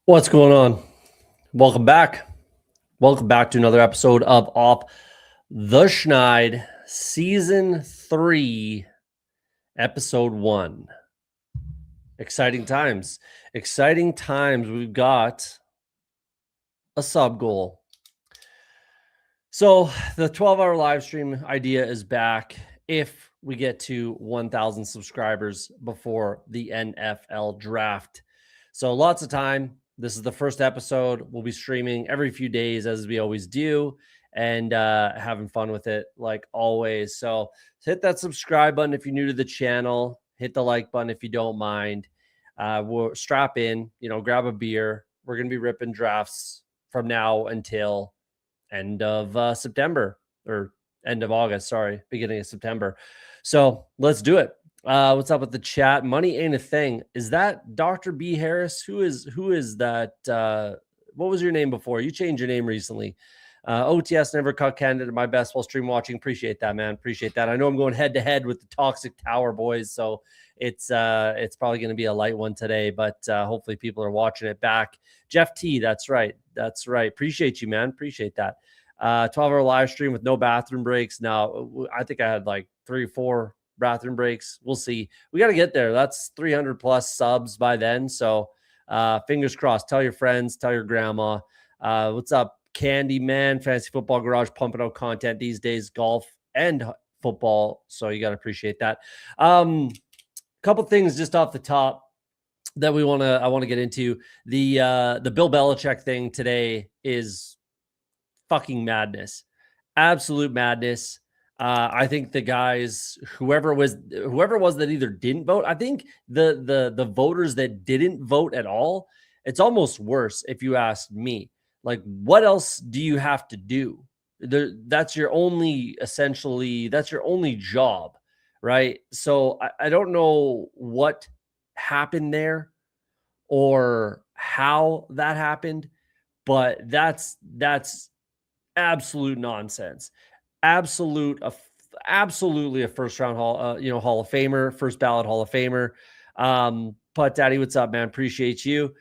What's going on? Welcome back. Welcome back to another episode of Off the Schneid, Season 3, Episode 1. Exciting times. Exciting times. We've got a sub goal. So the 12-hour live stream idea is back if we get to 1,000 subscribers before the NFL draft. So lots of time. This is the first episode. We'll be streaming every few days as we always do and having fun with it like always. So hit that subscribe button if you're new to the channel. Hit the like button if you don't mind. We'll strap in, grab a beer. We're going to be ripping drafts from now until end of September or end of August, beginning of September. So let's do it. What's up with the chat? Money ain't a thing. Is that Dr. B Harris? Who is that? What was your name before? You changed your name recently. OTS never cut candidate. My best while stream watching. Appreciate that, man. Appreciate that. I know I'm going head to head with the Toxic Tower boys, so it's probably going to be a light one today, but hopefully people are watching it back. Jeff T, that's right. Appreciate you, man. Appreciate that. 12-hour live stream with no bathroom breaks. Now, I think I had like 3 or 4 bathroom breaks. We'll see. We got to get there. That's 300 plus subs by then. So fingers crossed. Tell your friends, tell your grandma. What's up, Candy Man? Fantasy Football Garage pumping out content these days, golf and football. So you got to appreciate that. Couple things just off the top that I want to get into. The Bill Belichick thing today is fucking madness, absolute madness. I think the guys, whoever it was that either didn't vote, I think the voters that didn't vote at all, it's almost worse if you ask me. Like, what else do you have to do? That's your only job, right? So I don't know what happened there or how that happened, but that's absolute nonsense. Absolutely a first round Hall of Famer, first ballot Hall of Famer. Putt Daddy, what's up, man? Appreciate you.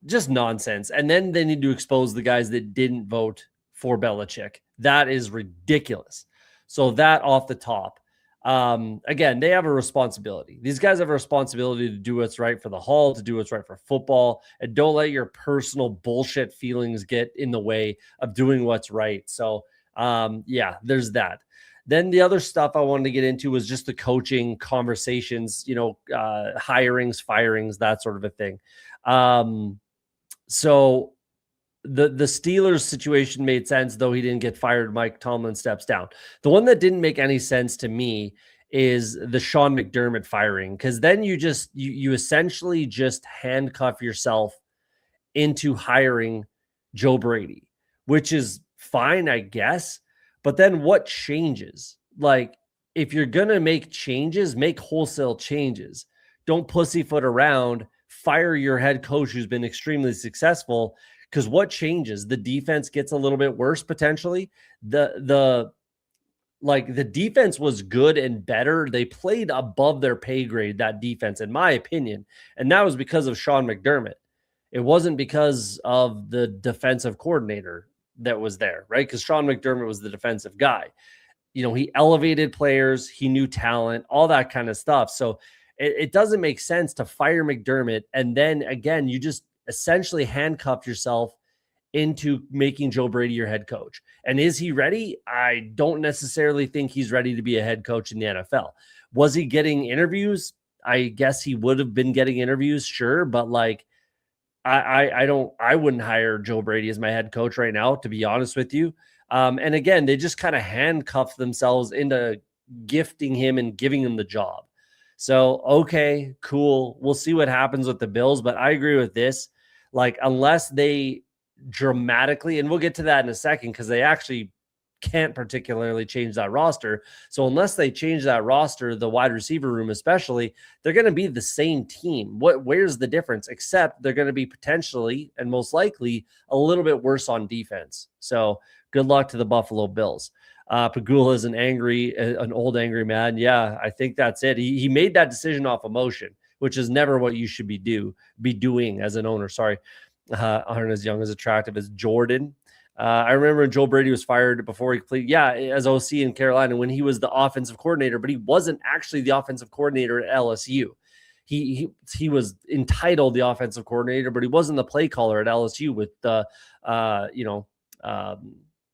Just nonsense. And then they need to expose the guys that didn't vote for Belichick. That is ridiculous. So that off the top. Again, they have a responsibility. These guys have a responsibility to do what's right for the Hall, to do what's right for football, and don't let your personal bullshit feelings get in the way of doing what's right. So, there's that. Then the other stuff I wanted to get into was just the coaching conversations, hirings, firings, that sort of a thing. So the Steelers situation made sense, though he didn't get fired. Mike Tomlin steps down. The one that didn't make any sense to me is the Sean McDermott firing, because then you essentially just handcuff yourself into hiring Joe Brady, which is fine, I guess. But then what changes? Like, if you're going to make changes, make wholesale changes. Don't pussyfoot around, fire your head coach who's been extremely successful. Because what changes? The defense gets a little bit worse potentially. The defense was good and better. They played above their pay grade, that defense, in my opinion. And that was because of Sean McDermott. It wasn't because of the defensive coordinator that was there, right? Because Sean McDermott was the defensive guy. He elevated players, he knew talent, all that kind of stuff. So it doesn't make sense to fire McDermott. And then again, you just essentially handcuffed yourself into making Joe Brady your head coach. And is he ready? I don't necessarily think he's ready to be a head coach in the NFL. Was he getting interviews? I guess he would have been getting interviews, sure. But I wouldn't hire Joe Brady as my head coach right now, to be honest with you. And again, they just kind of handcuffed themselves into gifting him and giving him the job. So, okay, cool. We'll see what happens with the Bills, but I agree with this. Like, unless they dramatically, and we'll get to that in a second, because they actually can't particularly change that roster. So unless they change that roster, the wide receiver room especially, they're going to be the same team. Where's the difference? Except they're going to be potentially and most likely a little bit worse on defense. So good luck to the Buffalo Bills. Pagula is an old angry man. Yeah, I think that's it. He made that decision off emotion, which is never what you should be doing as an owner. Sorry, aren't as young as attractive as Jordan. I remember when Joe Brady was fired before he played, as OC in Carolina when he was the offensive coordinator, but he wasn't actually the offensive coordinator at LSU. He was entitled the offensive coordinator, but he wasn't the play caller at LSU with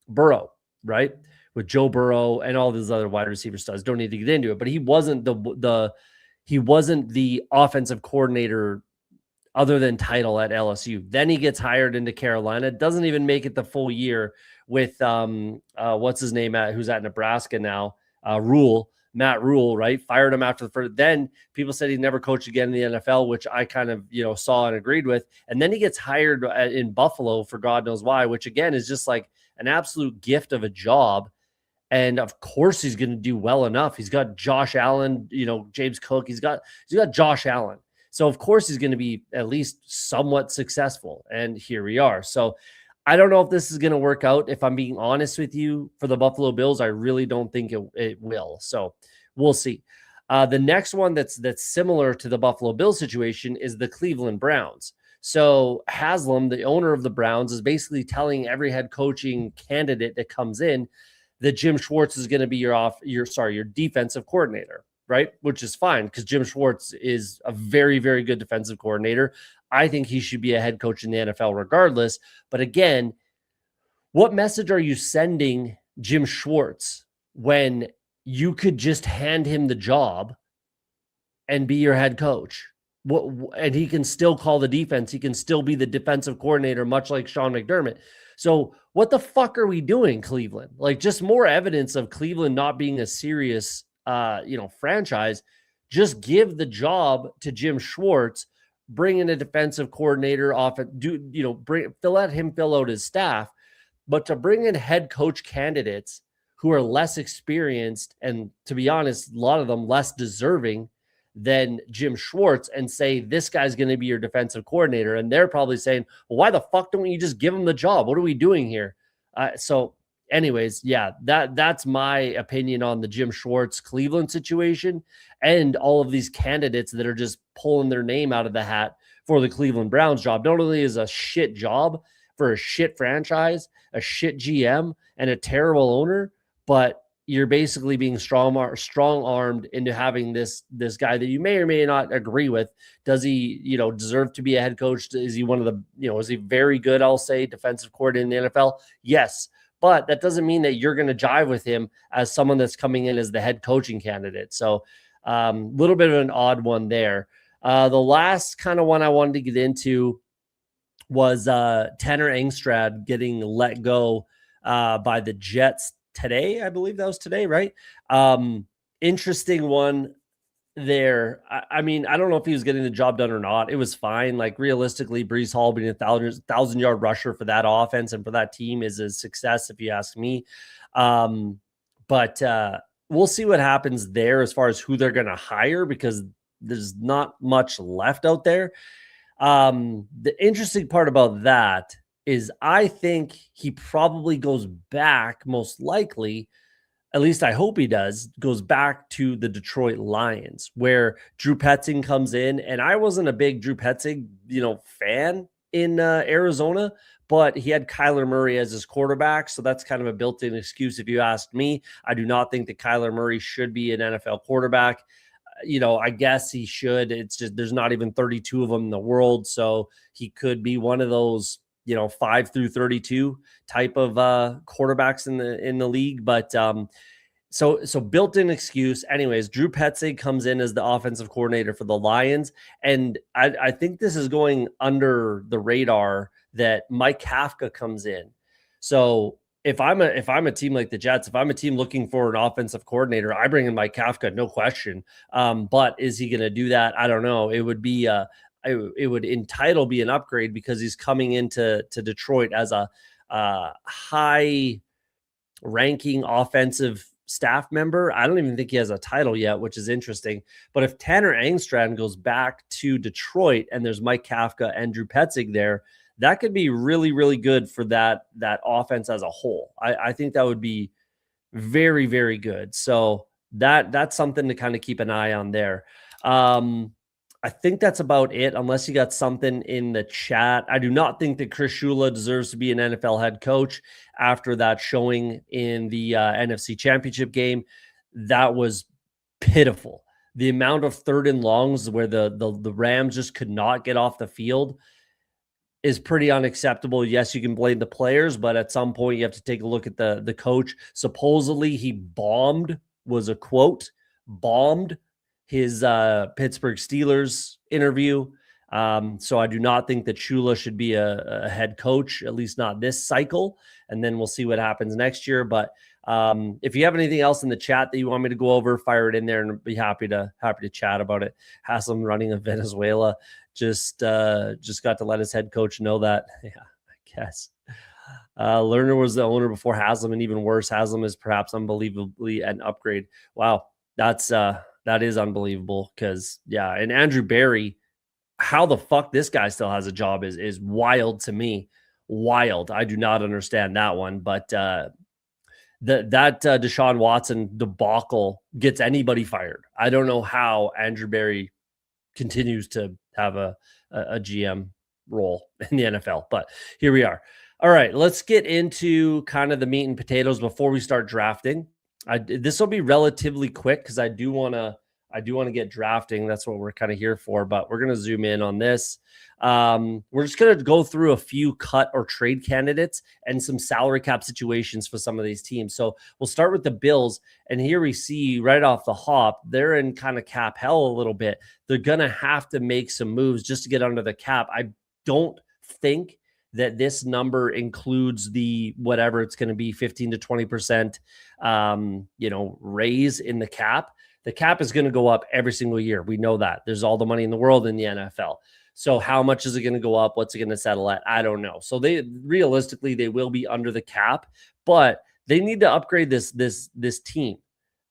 Burrow, right? With Joe Burrow and all these other wide receiver studs. Don't need to get into it, but he wasn't the offensive coordinator other than title at LSU. Then he gets hired into Carolina. Doesn't even make it the full year with what's his name who's at Nebraska now, Matt Rule, right? Fired him after the first. Then people said he'd never coach again in the NFL, which I kind of saw and agreed with. And then he gets hired in Buffalo for God knows why, which again is just like an absolute gift of a job. And of course he's going to do well enough. He's got Josh Allen, James Cook. He's got Josh Allen. So of course he's going to be at least somewhat successful. And here we are. So I don't know if this is going to work out. If I'm being honest with you, for the Buffalo Bills, I really don't think it will. So we'll see. The next one that's similar to the Buffalo Bills situation is the Cleveland Browns. So Haslam, the owner of the Browns, is basically telling every head coaching candidate that comes in that Jim Schwartz is going to be your defensive coordinator, right? Which is fine because Jim Schwartz is a very, very good defensive coordinator. I think he should be a head coach in the NFL regardless. But again, what message are you sending Jim Schwartz when you could just hand him the job and be your head coach? And he can still call the defense. He can still be the defensive coordinator, much like Sean McDermott. So what the fuck are we doing, Cleveland? Like, just more evidence of Cleveland not being a serious, franchise. Just give the job to Jim Schwartz, bring in a defensive coordinator off it, let him fill out his staff, but to bring in head coach candidates who are less experienced and, to be honest, a lot of them less deserving than Jim Schwartz, and say, this guy's going to be your defensive coordinator. And they're probably saying, well, why the fuck don't you just give him the job? What are we doing here? So anyways, that's my opinion on the Jim Schwartz Cleveland situation and all of these candidates that are just pulling their name out of the hat for the Cleveland Browns job. Not only is a shit job for a shit franchise, a shit GM, and a terrible owner, but you're basically being strong-armed into having this guy that you may or may not agree with. Does he, deserve to be a head coach? Is he one of the, is he very good, I'll say, defensive coordinator in the NFL? Yes. But that doesn't mean that you're going to jive with him as someone that's coming in as the head coaching candidate. So a little bit of an odd one there. The last kind of one I wanted to get into was Tanner Engstrand getting let go by the Jets today. I believe that was today, right? Interesting one there. I mean, I don't know if he was getting the job done or not. It was fine. Like, realistically, Breece Hall being a 1,000-yard rusher for that offense and for that team is a success, if you ask me. But we'll see what happens there as far as who they're going to hire, because there's not much left out there. The interesting part about that is I think he probably goes back, most likely, at least I hope he does, goes back to the Detroit Lions, where Drew Petzing comes in. And I wasn't a big Drew Petzing, fan in Arizona, but he had Kyler Murray as his quarterback. So that's kind of a built-in excuse if you ask me. I do not think that Kyler Murray should be an NFL quarterback. I guess he should. It's just there's not even 32 of them in the world. So he could be one of those 5 through 32 type of quarterbacks in the league. But so built-in excuse. Anyways, Drew Petzing comes in as the offensive coordinator for the Lions. And I think this is going under the radar that Mike Kafka comes in. So if I'm a team like the Jets, if I'm a team looking for an offensive coordinator, I bring in Mike Kafka, no question. But is he going to do that? I don't know. It would be it would in title be an upgrade because he's coming into Detroit as a high ranking offensive staff member. I don't even think he has a title yet, which is interesting. But if Tanner Engstrand goes back to Detroit and there's Mike Kafka and Drew Petzing there, that could be really, really good for that offense as a whole. I think that would be very, very good. So that's something to kind of keep an eye on there. I think that's about it, unless you got something in the chat. I do not think that Chris Shula deserves to be an NFL head coach after that showing in the NFC Championship game. That was pitiful. The amount of third and longs where the Rams just could not get off the field is pretty unacceptable. Yes, you can blame the players, but at some point you have to take a look at the coach. Supposedly he bombed, was a quote, bombed his Pittsburgh Steelers interview. So I do not think that Shula should be a head coach, at least not this cycle. And then we'll see what happens next year. But if you have anything else in the chat that you want me to go over, fire it in there and I'd be happy to chat about it. Haslam running of Venezuela just got to let his head coach know that. Yeah, I guess. Lerner was the owner before Haslam, and even worse, Haslam is perhaps unbelievably an upgrade. Wow, that is unbelievable. Because yeah, and Andrew Berry, how the fuck this guy still has a job is wild to me. Wild. I do not understand that one. But that Deshaun Watson debacle gets anybody fired. I don't know how Andrew Berry continues to have a GM role in the NFL, but here we are. All right, let's get into kind of the meat and potatoes before we start drafting. This will be relatively quick because I do want to get drafting. That's what we're kind of here for, but we're going to zoom in on this. We're just going to go through a few cut or trade candidates and some salary cap situations for some of these teams. So we'll start with the Bills. And here we see right off the hop, they're in kind of cap hell a little bit. They're going to have to make some moves just to get under the cap. I don't think that this number includes the whatever it's going to be, 15 to 20%, raise in the cap. The cap is going to go up every single year. We know that. There's all the money in the world in the NFL. So how much is it going to go up? What's it going to settle at? I don't know. So they realistically, they will be under the cap, but they need to upgrade this team.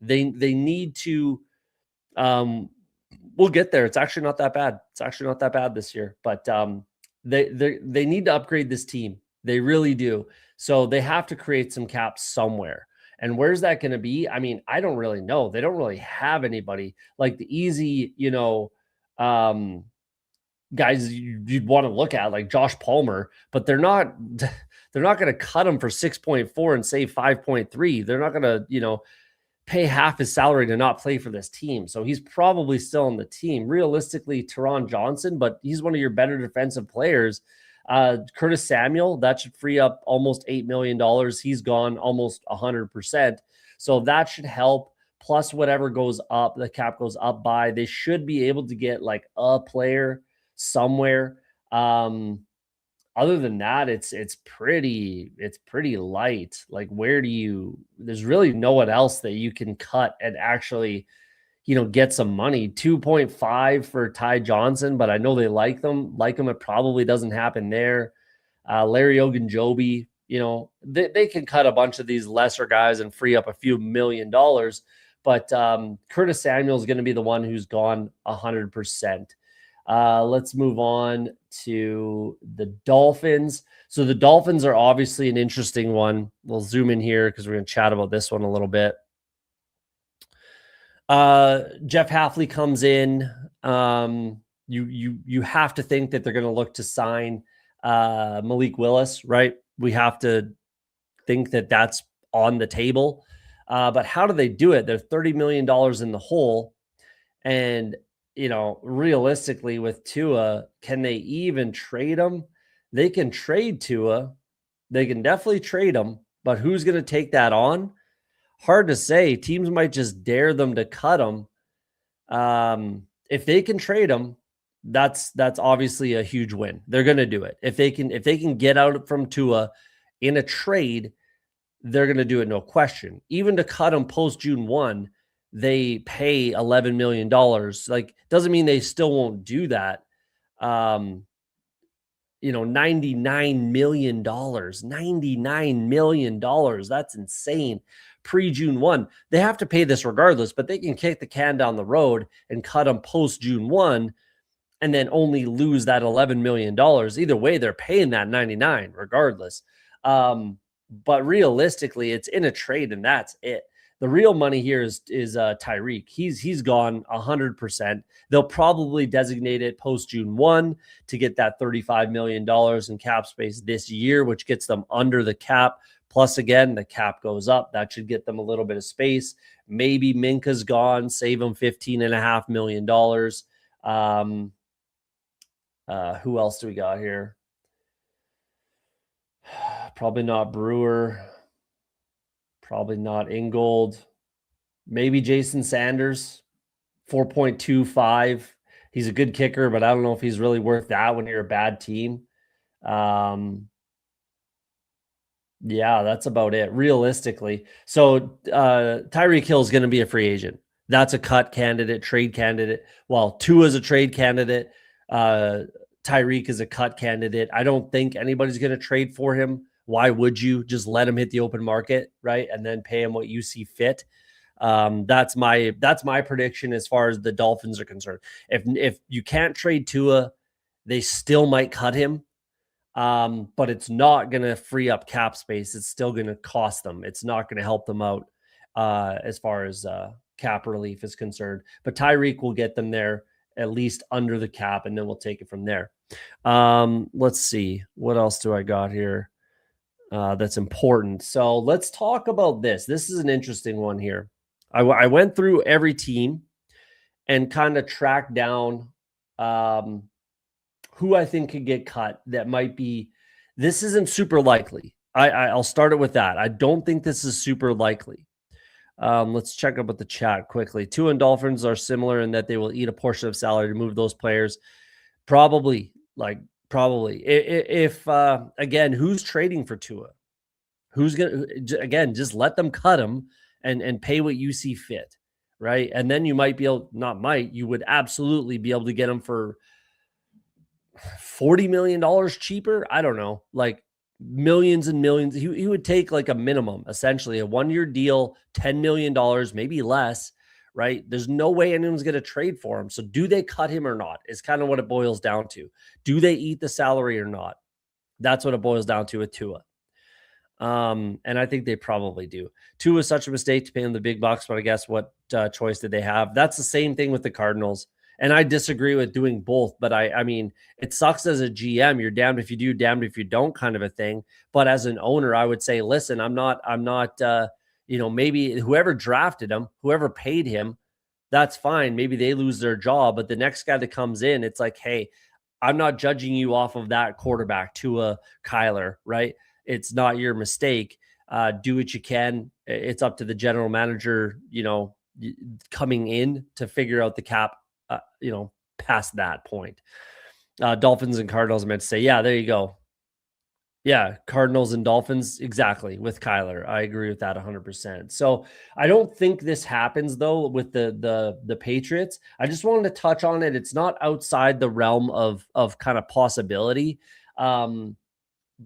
They need to, we'll get there. It's actually not that bad. It's actually not that bad this year, but they need to upgrade this team. They really do. So they have to create some cap somewhere. And where's that going to be? I mean, I don't really know. They don't really have anybody like the easy, guys you'd want to look at, like Josh Palmer, but they're not going to cut him for 6.4 and save 5.3. They're not going to, pay half his salary to not play for this team. So he's probably still on the team. Realistically, Teron Johnson, but he's one of your better defensive players. Curtis Samuel, that should free up almost $8 million. He's gone almost 100%. So that should help. Plus whatever goes up, the cap goes up by, they should be able to get like a player somewhere. Other than that, it's pretty light. Like, there's really no one else that you can cut and actually, get some money. 2.5 for Ty Johnson, but I know they like them. It probably doesn't happen there. Larry Ogunjobi, they can cut a bunch of these lesser guys and free up a few $1 million. But Curtis Samuel is going to be the one who's gone 100%. Let's move on to the Dolphins. So the Dolphins are obviously an interesting one. We'll zoom in here because we're going to chat about this one a little bit. Jeff Hafley comes in. You have to think that they're going to look to sign Malik Willis, right? We have to think that that's on the table. But how do they do it? They're $30 million in the hole. And realistically with Tua, can they even trade him? They can trade Tua. They can definitely trade him, but who's going to take that on? Hard to say. Teams might just dare them to cut him. If they can trade him, that's obviously a huge win. They're going to do it. If they can get out from Tua in a trade, they're going to do it, no question. Even to cut him post June 1, they pay $11 million. Like, doesn't mean they still won't do that. $99 million, $99 million. That's insane. Pre-June 1, they have to pay this regardless, but they can kick the can down the road and cut them post June 1 and then only lose that $11 million. Either way, they're paying that 99 regardless. But realistically, it's in a trade and that's it. The real money here is Tyreek. He's gone 100%. They'll probably designate it post June 1 to get that $35 million in cap space this year, which gets them under the cap. Plus, again, the cap goes up. That should get them a little bit of space. Maybe Minka's gone, save them $15.5 million. Who else do we got here? Probably not Brewer. Probably not Ingold. Maybe Jason Sanders, 4.25. He's a good kicker, but I don't know if he's really worth that when you're a bad team. Yeah, that's about it, realistically. So Tyreek Hill is going to be a free agent. That's a cut candidate, trade candidate. Well, Tua is a trade candidate. Tyreek is a cut candidate. I don't think anybody's going to trade for him. Why would you? Just let him hit the open market, right? And then pay him what you see fit. That's my prediction as far as the Dolphins are concerned. If you can't trade Tua, they still might cut him. But it's not going to free up cap space. It's still going to cost them. It's not going to help them out as far as cap relief is concerned. But Tyreek will get them there at least under the cap, and then we'll take it from there. Let's see. What else do I got here that's important? So let's talk about this. This is an interesting one here. I went through every team and kind of tracked down who I think could get cut that might be. This isn't super likely. I'll start it with that. I don't think this is super likely. Let's check up with the chat quickly. Tua and Dolphins are similar in that they will eat a portion of salary to move those players. Probably. If again, who's trading for Tua? Who's going to, again, just let them cut him and pay what you see fit, right? And then you might be able, you would absolutely be able to get him for $40 million cheaper. I don't know, like millions and millions. He would take like a minimum, essentially a 1-year deal, $10 million, maybe less, right? There's no way anyone's going to trade for him. So do they cut him or not? Is kind of what it boils down to. Do they eat the salary or not? That's what it boils down to with Tua. And I think they probably do. Tua is such a mistake to pay him the big bucks, but I guess what choice did they have? That's the same thing with the Cardinals. And I disagree with doing both, but I mean, it sucks as a GM. You're damned if you do, damned if you don't, kind of a thing. But as an owner, I would say, listen, I'm not, maybe whoever drafted him, whoever paid him, that's fine. Maybe they lose their job, but the next guy that comes in, it's like, hey, I'm not judging you off of that quarterback, Tua, Kyler, right? It's not your mistake. Do what you can. It's up to the general manager, coming in to figure out the cap, past that point. Dolphins and Cardinals, I meant to say, yeah, there you go. Yeah, Cardinals and Dolphins, exactly, with Kyler. I agree with that 100%. So I don't think this happens, though, with the Patriots. I just wanted to touch on it. It's not outside the realm of kind of possibility.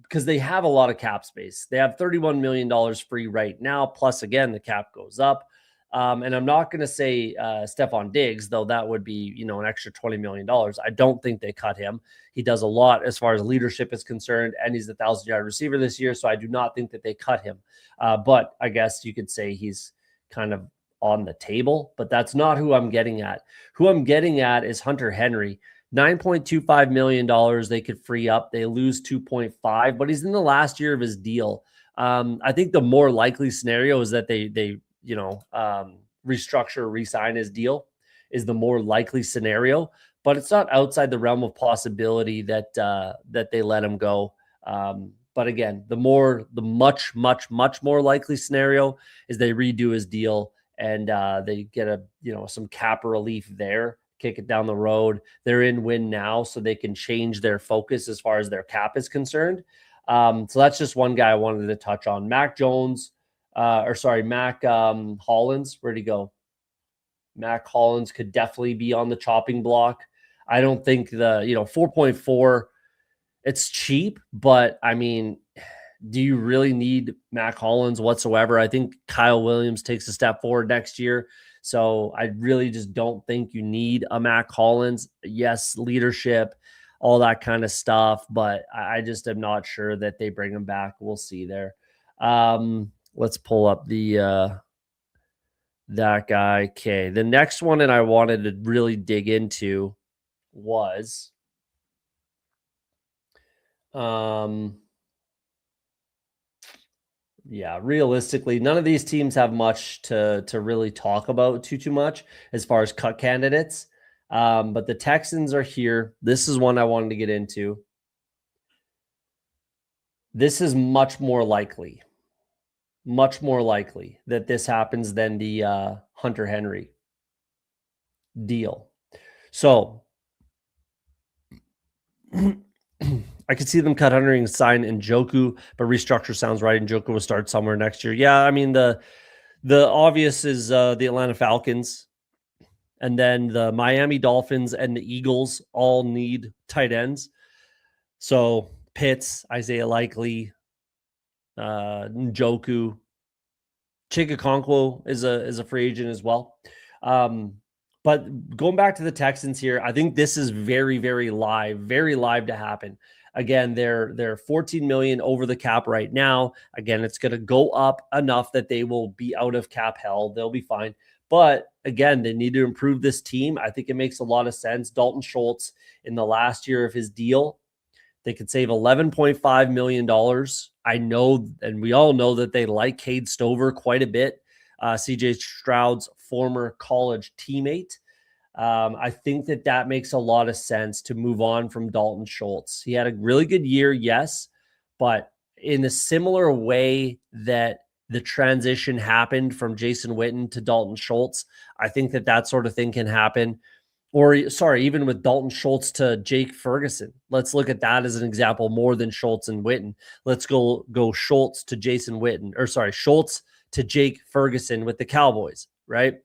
Because they have a lot of cap space. They have $31 million free right now. Plus, again, the cap goes up. And I'm not going to say Stephon Diggs, though that would be, an extra $20 million. I don't think they cut him. He does a lot as far as leadership is concerned, and he's the 1,000-yard receiver this year, so I do not think that they cut him. But I guess you could say he's kind of on the table, but that's not who I'm getting at. Who I'm getting at is Hunter Henry. $9.25 million they could free up. They lose 2.5, but he's in the last year of his deal. I think the more likely scenario is that they restructure, resign his deal is the more likely scenario, but it's not outside the realm of possibility that they let him go. But again, the much more likely scenario is they redo his deal and they get some cap relief there. Kick it down the road. They're in win now, so they can change their focus as far as their cap is concerned. So that's just one guy I wanted to touch on. Mac Hollins. Where'd he go? Mac Hollins could definitely be on the chopping block. I don't think 4.4, it's cheap, but I mean, do you really need Mac Hollins whatsoever? I think Kyle Williams takes a step forward next year. So I really just don't think you need a Mac Hollins. Yes, leadership, all that kind of stuff, but I just am not sure that they bring him back. We'll see there. Let's pull up the That guy. Okay. The next one that I wanted to really dig into was yeah, realistically, none of these teams have much to really talk about too much as far as cut candidates. But the Texans are here. This is one I wanted to get into. This is much more likely that this happens than the Hunter Henry deal. So I could see them cut Hunter and sign Njoku, but restructure sounds right. Njoku will start somewhere next year. Yeah, I mean the obvious is the Atlanta Falcons, and then the Miami Dolphins and the Eagles all need tight ends. So Pitts, Isaiah Likely, Njoku, Chikakonkwo is a free agent as well. But going back to the Texans here, I think this is very live to happen. Again, they're 14 million over the cap right now. Again, it's going to go up enough that they will be out of cap hell. They'll be fine. But again, they need to improve this team. I think it makes a lot of sense. Dalton Schultz, in the last year of his deal, they could save $11.5 million. I know, and we all know that they like Cade Stover quite a bit. CJ Stroud's former college teammate. I think that makes a lot of sense to move on from Dalton Schultz. He had a really good year, yes, but in a similar way that the transition happened from Jason Witten to Dalton Schultz, I think that sort of thing can happen. Or, sorry, even with Dalton Schultz to Jake Ferguson. Let's look at that as an example more than Schultz and Witten. Let's go Schultz to Jason Witten, or sorry, Schultz to Jake Ferguson with the Cowboys, right?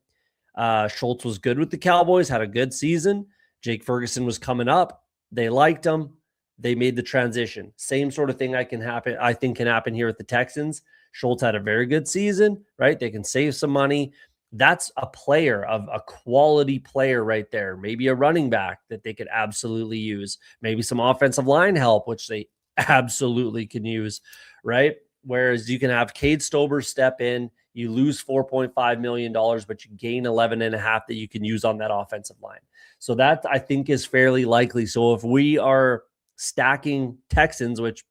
Schultz was good with the Cowboys, had a good season. Jake Ferguson was coming up. They liked him. They made the transition. Same sort of thing I think can happen here with the Texans. Schultz had a very good season, right? They can save some money. That's a player, of a quality player right there. Maybe a running back that they could absolutely use. Maybe some offensive line help, which they absolutely can use, right? Whereas you can have Cade Stover step in, you lose $4.5 million, but you gain 11.5 that you can use on that offensive line. So that, I think, is fairly likely. So if we are stacking Texans, which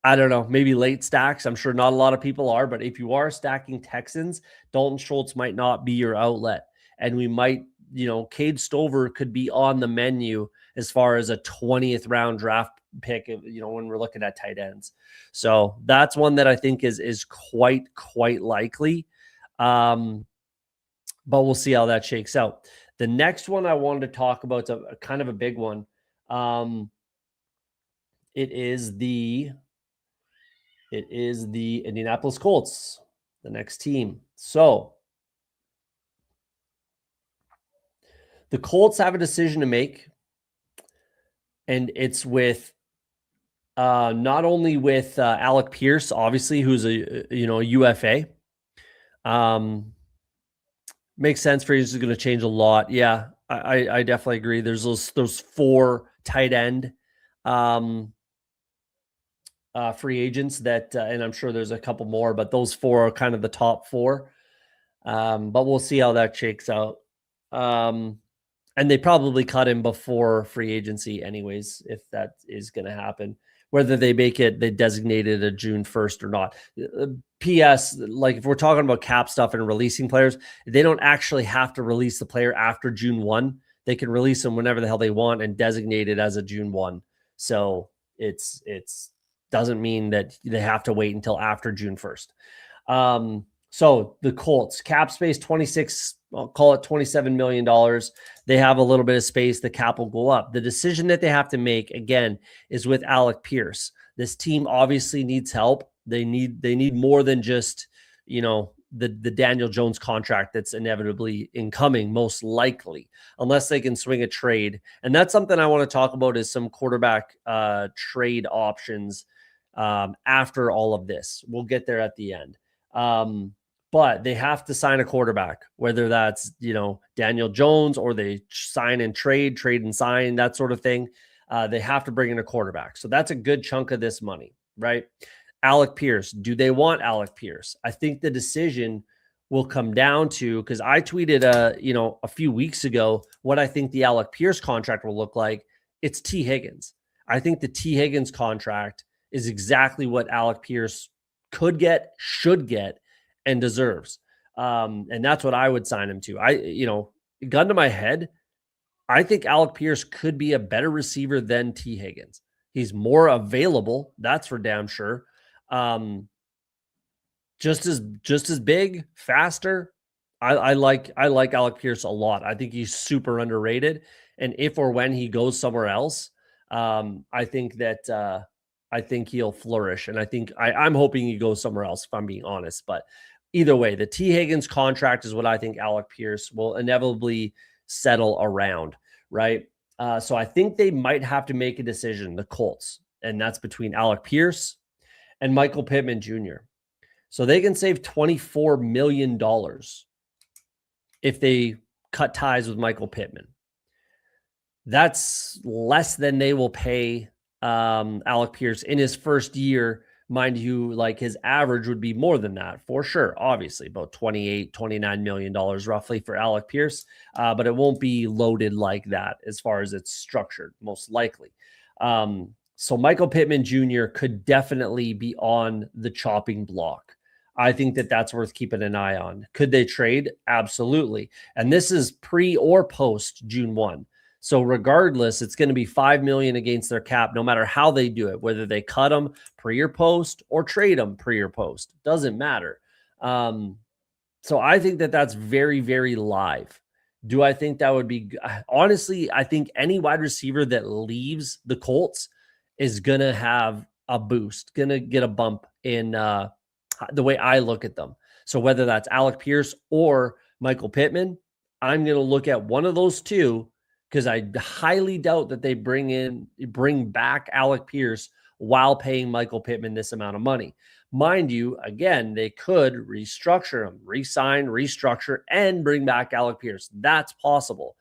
I don't know, maybe late stacks. I'm sure not a lot of people are, but if you are stacking Texans, Dalton Schultz might not be your outlet. And we might, Cade Stover could be on the menu as far as a 20th round draft pick, when we're looking at tight ends. So that's one that I think is quite likely. But we'll see how that shakes out. The next one I wanted to talk about is a kind of a big one. It is the Indianapolis Colts, the next team. So the Colts have a decision to make, and it's with not only with Alec Pierce, obviously, who's a UFA. Makes sense. Free agents is going to change a lot. Yeah, I definitely agree. There's those 4 tight end free agents that, and I'm sure there's a couple more, but those 4 are kind of the top 4. But we'll see how that shakes out. And they probably cut him before free agency anyways, if that is going to happen, whether they make it, they designated a June 1st or not. P.S. Like if we're talking about cap stuff and releasing players, they don't actually have to release the player after June 1. They can release them whenever the hell they want and designate it as a June 1. So it's doesn't mean that they have to wait until after June 1st. So the Colts, cap space 26, I'll call it $27 million. They have a little bit of space. The cap will go up. The decision that they have to make, again, is with Alec Pierce. This team obviously needs help. They need more than just, the Daniel Jones contract that's inevitably incoming, most likely, unless they can swing a trade. And that's something I want to talk about, is some quarterback trade options after all of this. We'll get there at the end. But they have to sign a quarterback, whether that's, Daniel Jones, or they sign and trade and sign, that sort of thing. They have to bring in a quarterback. So that's a good chunk of this money, right? Alec Pierce. Do they want Alec Pierce? I think the decision will come down to, because I tweeted a few weeks ago what I think the Alec Pierce contract will look like. It's T. Higgins. I think the T. Higgins contract is exactly what Alec Pierce could get, should get, and deserves. And that's what I would sign him to. Gun to my head, I think Alec Pierce could be a better receiver than T. Higgins. He's more available, that's for damn sure. Just as big, faster. I like Alec Pierce a lot. I think he's super underrated. And if or when he goes somewhere else, I think he'll flourish. And I'm hoping he goes somewhere else, if I'm being honest. But either way, the T. Higgins contract is what I think Alec Pierce will inevitably settle around, right? So I think they might have to make a decision, the Colts, and that's between Alec Pierce and Michael Pittman Jr. So they can save $24 million if they cut ties with Michael Pittman. That's less than they will pay Alec Pierce in his first year. Mind you, like his average would be more than that for sure. Obviously, about $29 million roughly for Alec Pierce, but it won't be loaded like that as far as it's structured, most likely. So Michael Pittman Jr. could definitely be on the chopping block. I think that's worth keeping an eye on. Could they trade? Absolutely. And this is pre or post June 1. So regardless, it's going to be $5 million against their cap, no matter how they do it, whether they cut them pre or post or trade them pre or post. Doesn't matter. So I think that's very, very live. Do I think that would be, honestly, I think any wide receiver that leaves the Colts is going to have a boost, going to get a bump in the way I look at them. So whether that's Alec Pierce or Michael Pittman, I'm going to look at one of those two, because I highly doubt that they bring back Alec Pierce while paying Michael Pittman this amount of money. Mind you, again, they could restructure him, re-sign, restructure, and bring back Alec Pierce. That's possible.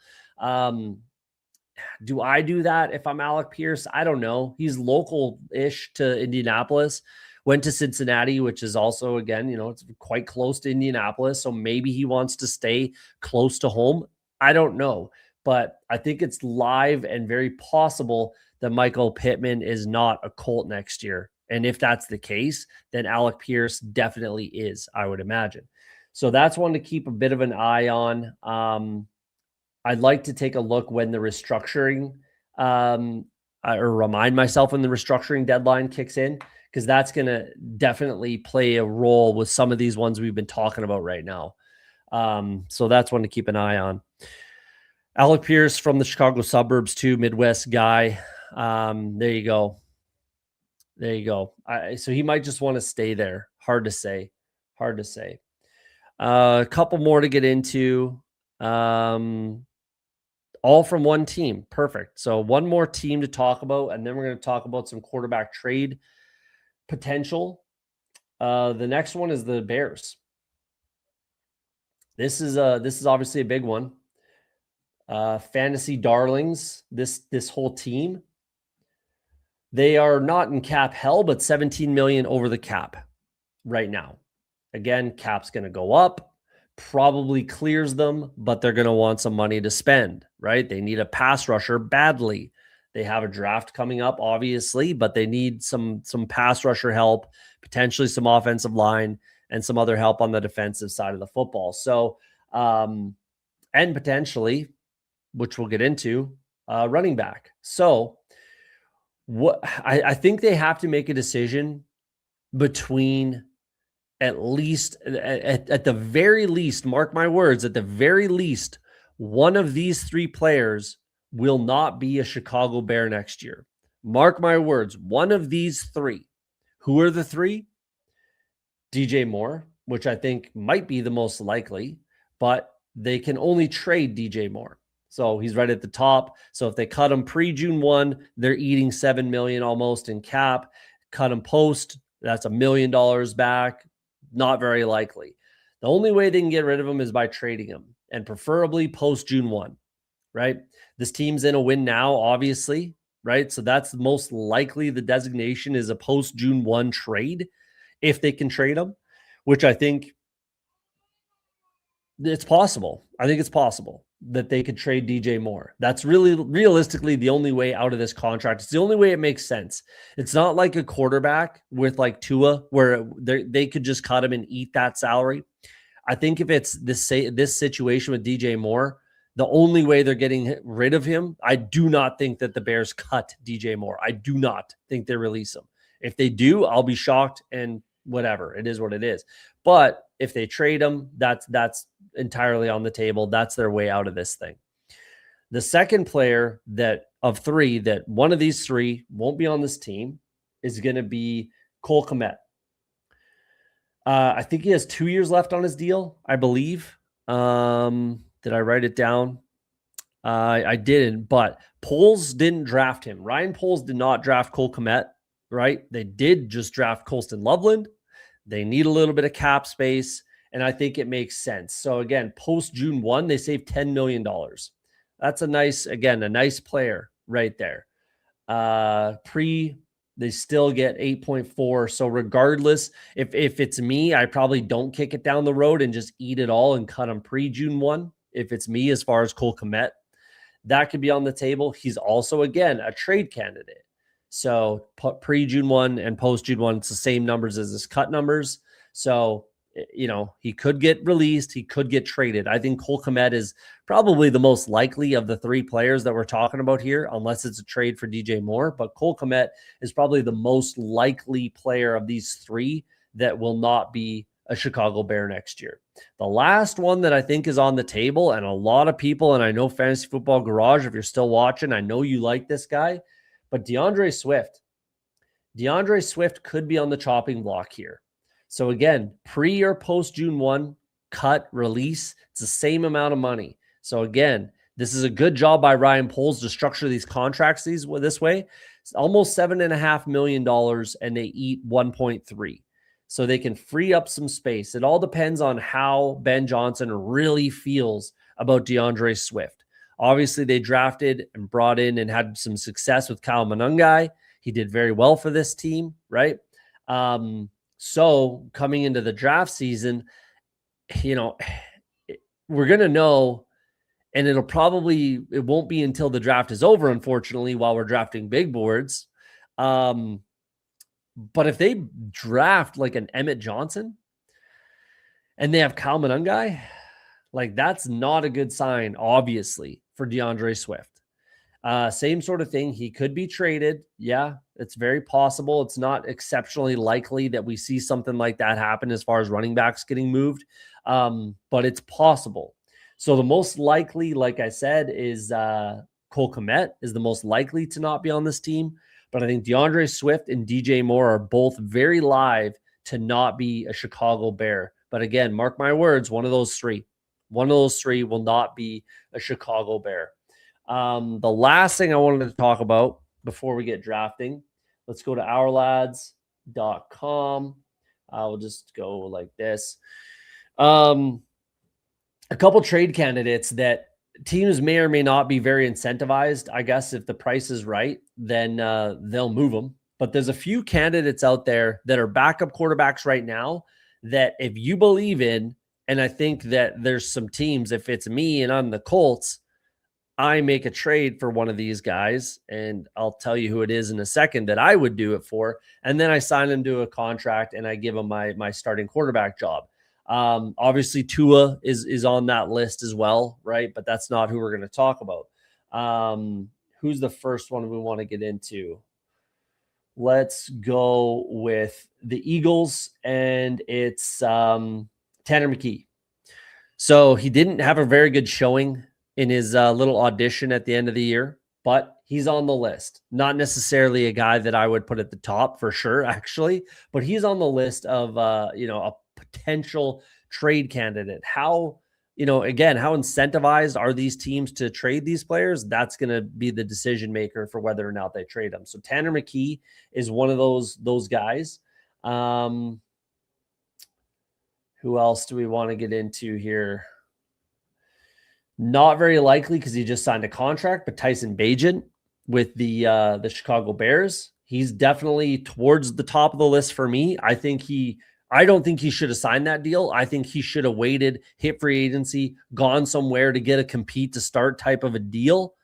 Do I do that if I'm Alec Pierce? I don't know. He's local-ish to Indianapolis. Went to Cincinnati, which is also, again, it's quite close to Indianapolis. So maybe he wants to stay close to home. I don't know. But I think it's live and very possible that Michael Pittman is not a Colt next year. And if that's the case, then Alec Pierce definitely is, I would imagine. So that's one to keep a bit of an eye on. I'd like to take a look when the restructuring, or remind myself when the restructuring deadline kicks in, because that's going to definitely play a role with some of these ones we've been talking about right now. So that's one to keep an eye on. Alec Pierce from the Chicago suburbs too, Midwest guy. There you go. So he might just want to stay there. Hard to say. A couple more to get into. All from one team. Perfect. So one more team to talk about, and then we're going to talk about some quarterback trade potential. The next one is the Bears. This is obviously a big one. Fantasy darlings, this whole team. They are not in cap hell, but 17 million over the cap right now. Again, cap's going to go up, probably clears them, but they're going to want some money to spend, right? They need a pass rusher badly. They have a draft coming up, obviously, but they need some pass rusher help, potentially some offensive line, and some other help on the defensive side of the football. So, and potentially, which we'll get into, running back. So what I think they have to make a decision between at the very least, mark my words, at the very least, one of these three players will not be a Chicago Bear next year. Mark my words, one of these three. Who are the three? DJ Moore, which I think might be the most likely, but they can only trade DJ Moore. So he's right at the top. So if they cut him pre-June 1, they're eating $7 million almost in cap. Cut him post, that's $1 million back. Not very likely. The only way they can get rid of him is by trading him, and preferably post-June 1, right? This team's in a win now, obviously, right? So that's most likely the designation is a post-June 1 trade if they can trade him, which I think It's possible. I think it's possible that they could trade DJ Moore. That's really realistically the only way out of this contract. It's the only way it makes sense. It's not like a quarterback with like Tua where they could just cut him and eat that salary. I think if it's this situation with DJ Moore, the only way they're getting rid of him, I do not think that the Bears cut DJ Moore. I do not think they release him. If they do, I'll be shocked and whatever. It is what it is. But if they trade him, that's entirely on the table. That's their way out of this thing. The second player that of three, that one of these three won't be on this team, is going to be Cole Kmet. I think he has 2 years left on his deal, I believe. Did I write it down? I didn't, but Poles didn't draft him. Ryan Poles did not draft Cole Kmet, right? They did just draft Colston Loveland. They need a little bit of cap space, and I think it makes sense. So again, post June 1, they saved $10 million. That's a nice player right there. They still get 8.4. So regardless, if it's me, I probably don't kick it down the road and just eat it all and cut him pre-June 1. If it's me, as far as Cole Kmet, that could be on the table. He's also, again, a trade candidate. So pre-June 1 and post-June 1, it's the same numbers as his cut numbers. So, he could get released. He could get traded. I think Cole Kmet is probably the most likely of the three players that we're talking about here, unless it's a trade for DJ Moore. But Cole Kmet is probably the most likely player of these three that will not be a Chicago Bear next year. The last one that I think is on the table, and a lot of people, and I know Fantasy Football Garage, if you're still watching, I know you like this guy, but DeAndre Swift. DeAndre Swift could be on the chopping block here. So again, pre or post June 1, cut, release, it's the same amount of money. So again, this is a good job by Ryan Poles to structure these contracts this way. It's almost $7.5 million, and they eat 1.3. So they can free up some space. It all depends on how Ben Johnson really feels about DeAndre Swift. Obviously, they drafted and brought in and had some success with Kyle Monangai. He did very well for this team, right? So coming into the draft season, we're going to know, and it won't be until the draft is over, unfortunately, while we're drafting big boards. But if they draft like an Emmett Johnson and they have Kyle Monangai, like that's not a good sign, obviously, for DeAndre Swift. Same sort of thing. He could be traded. Yeah, it's very possible. It's not exceptionally likely that we see something like that happen as far as running backs getting moved, but it's possible. So the most likely, like I said, is Cole Kmet is the most likely to not be on this team. But I think DeAndre Swift and DJ Moore are both very live to not be a Chicago Bear. But again, mark my words, one of those three will not be a Chicago Bear. The last thing I wanted to talk about before we get drafting, let's go to ourlads.com. We'll just go like this. A couple trade candidates that teams may or may not be very incentivized. I guess if the price is right, then they'll move them. But there's a few candidates out there that are backup quarterbacks right now that if you believe in, and I think that there's some teams, if it's me and I'm the Colts, I make a trade for one of these guys, and I'll tell you who it is in a second that I would do it for. And then I sign him to a contract and I give him my starting quarterback job. Obviously Tua is on that list as well, right? But that's not who we're going to talk about. Who's the first one we want to get into? Let's go with the Eagles, and it's Tanner McKee. So he didn't have a very good showing in his little audition at the end of the year, but he's on the list. Not necessarily a guy that I would put at the top for sure, actually, but he's on the list of, a potential trade candidate. How incentivized are these teams to trade these players? That's going to be the decision maker for whether or not they trade them. So Tanner McKee is one of those guys. Who else do we want to get into here? Not very likely because he just signed a contract, but Tyson Bagent with the Chicago Bears. He's definitely towards the top of the list for me. I think he I don't think he should have signed that deal. I think he should have waited, hit free agency, gone somewhere to get a compete to start type of a deal,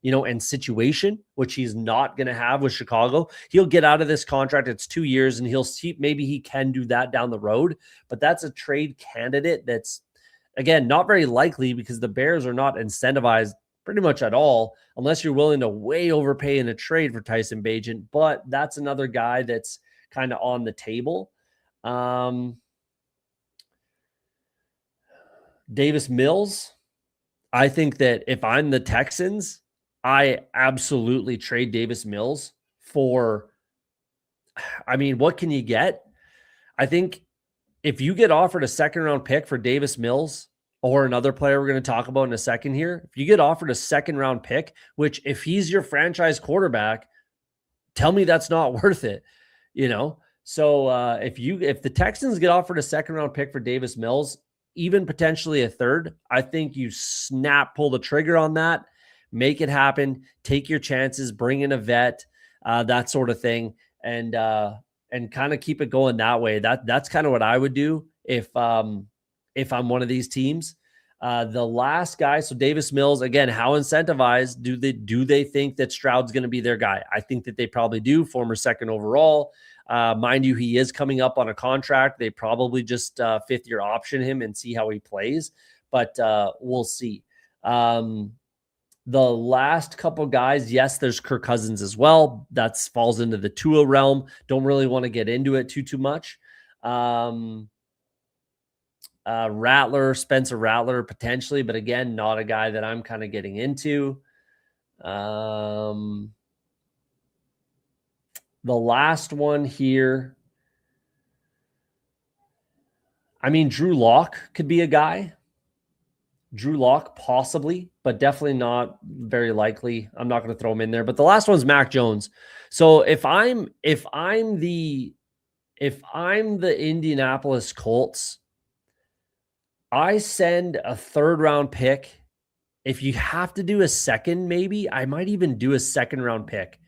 and situation, which he's not going to have with Chicago. He'll get out of this contract. It's 2 years, and he'll see maybe he can do that down the road. But that's a trade candidate that's, again, not very likely because the Bears are not incentivized pretty much at all unless you're willing to way overpay in a trade for Tyson Bagent. But that's another guy that's kind of on the table. Davis Mills, I think that if I'm the Texans, I absolutely trade Davis Mills for, what can you get? I think if you get offered a second-round pick for Davis Mills or another player we're going to talk about in a second here, if you get offered a second-round pick, which if he's your franchise quarterback, tell me that's not worth it, So if the Texans get offered a second-round pick for Davis Mills, even potentially a third, I think you pull the trigger on that, make it happen, take your chances, bring in a vet, that sort of thing, and kind of keep it going that way. That's kind of what I would do if I'm one of these teams. The last guy, so Davis Mills, again, how incentivized do they think that Stroud's going to be their guy? I think that they probably do. Former second overall. Mind you, he is coming up on a contract. They probably just fifth-year option him and see how he plays, but we'll see. The last couple guys, yes, there's Kirk Cousins as well. That falls into the Tua realm. Don't really want to get into it too much. Spencer Rattler, potentially, but again, not a guy that I'm kind of getting into. The last one here, Drew Lock could be a guy. Drew Lock, possibly, but definitely not very likely. I'm not going to throw him in there. But the last one's Mac Jones. So if I'm the Indianapolis Colts, I send a third-round pick. If you have to do a second, maybe I might even do a second-round pick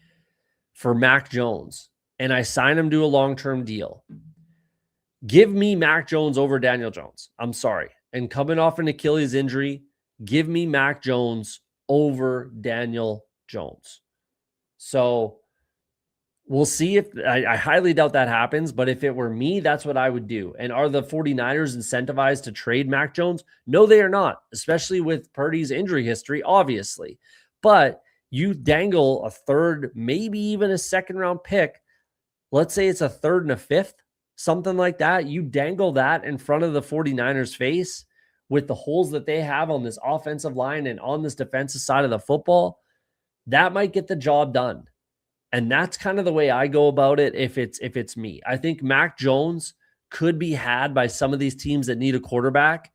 for Mac Jones, and I sign him to a long-term deal. Give me Mac Jones over Daniel Jones. I'm sorry. And coming off an Achilles injury, give me Mac Jones over Daniel Jones. So we'll see if I highly doubt that happens, but if it were me, that's what I would do. And are the 49ers incentivized to trade Mac Jones? No, they are not, especially with Purdy's injury history, obviously. But you dangle a third, maybe even a second-round pick. Let's say it's a third and a fifth, something like that. You dangle that in front of the 49ers' face with the holes that they have on this offensive line and on this defensive side of the football. That might get the job done. And that's kind of the way I go about it if it's me. I think Mac Jones could be had by some of these teams that need a quarterback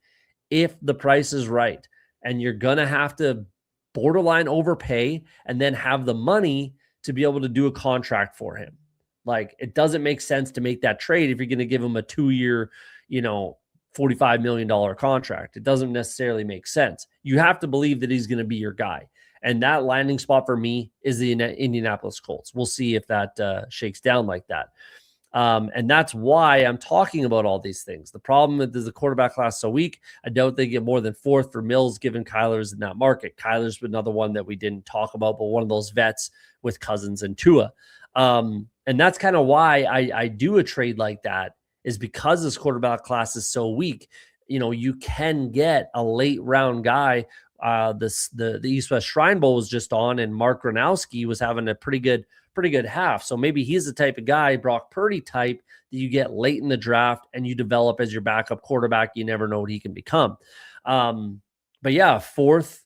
if the price is right. And you're going to have to borderline overpay and then have the money to be able to do a contract for him. Like, it doesn't make sense to make that trade if you're going to give him a 2-year, $45 million contract. It doesn't necessarily make sense. You have to believe that he's going to be your guy. And that landing spot for me is the Indianapolis Colts. We'll see if that shakes down like that. And that's why I'm talking about all these things. The problem is the quarterback class so weak. I doubt they get more than fourth for Mills, given Kyler's in that market. Kyler's another one that we didn't talk about, but one of those vets with Cousins and Tua. And that's kind of why I do a trade like that, is because this quarterback class is so weak. You can get a late round guy. The East West Shrine Bowl was just on, and Mark Gronowski was having a pretty good half. So maybe he's the type of guy, Brock Purdy type, that you get late in the draft and you develop as your backup quarterback. You never know what he can become. But yeah, fourth,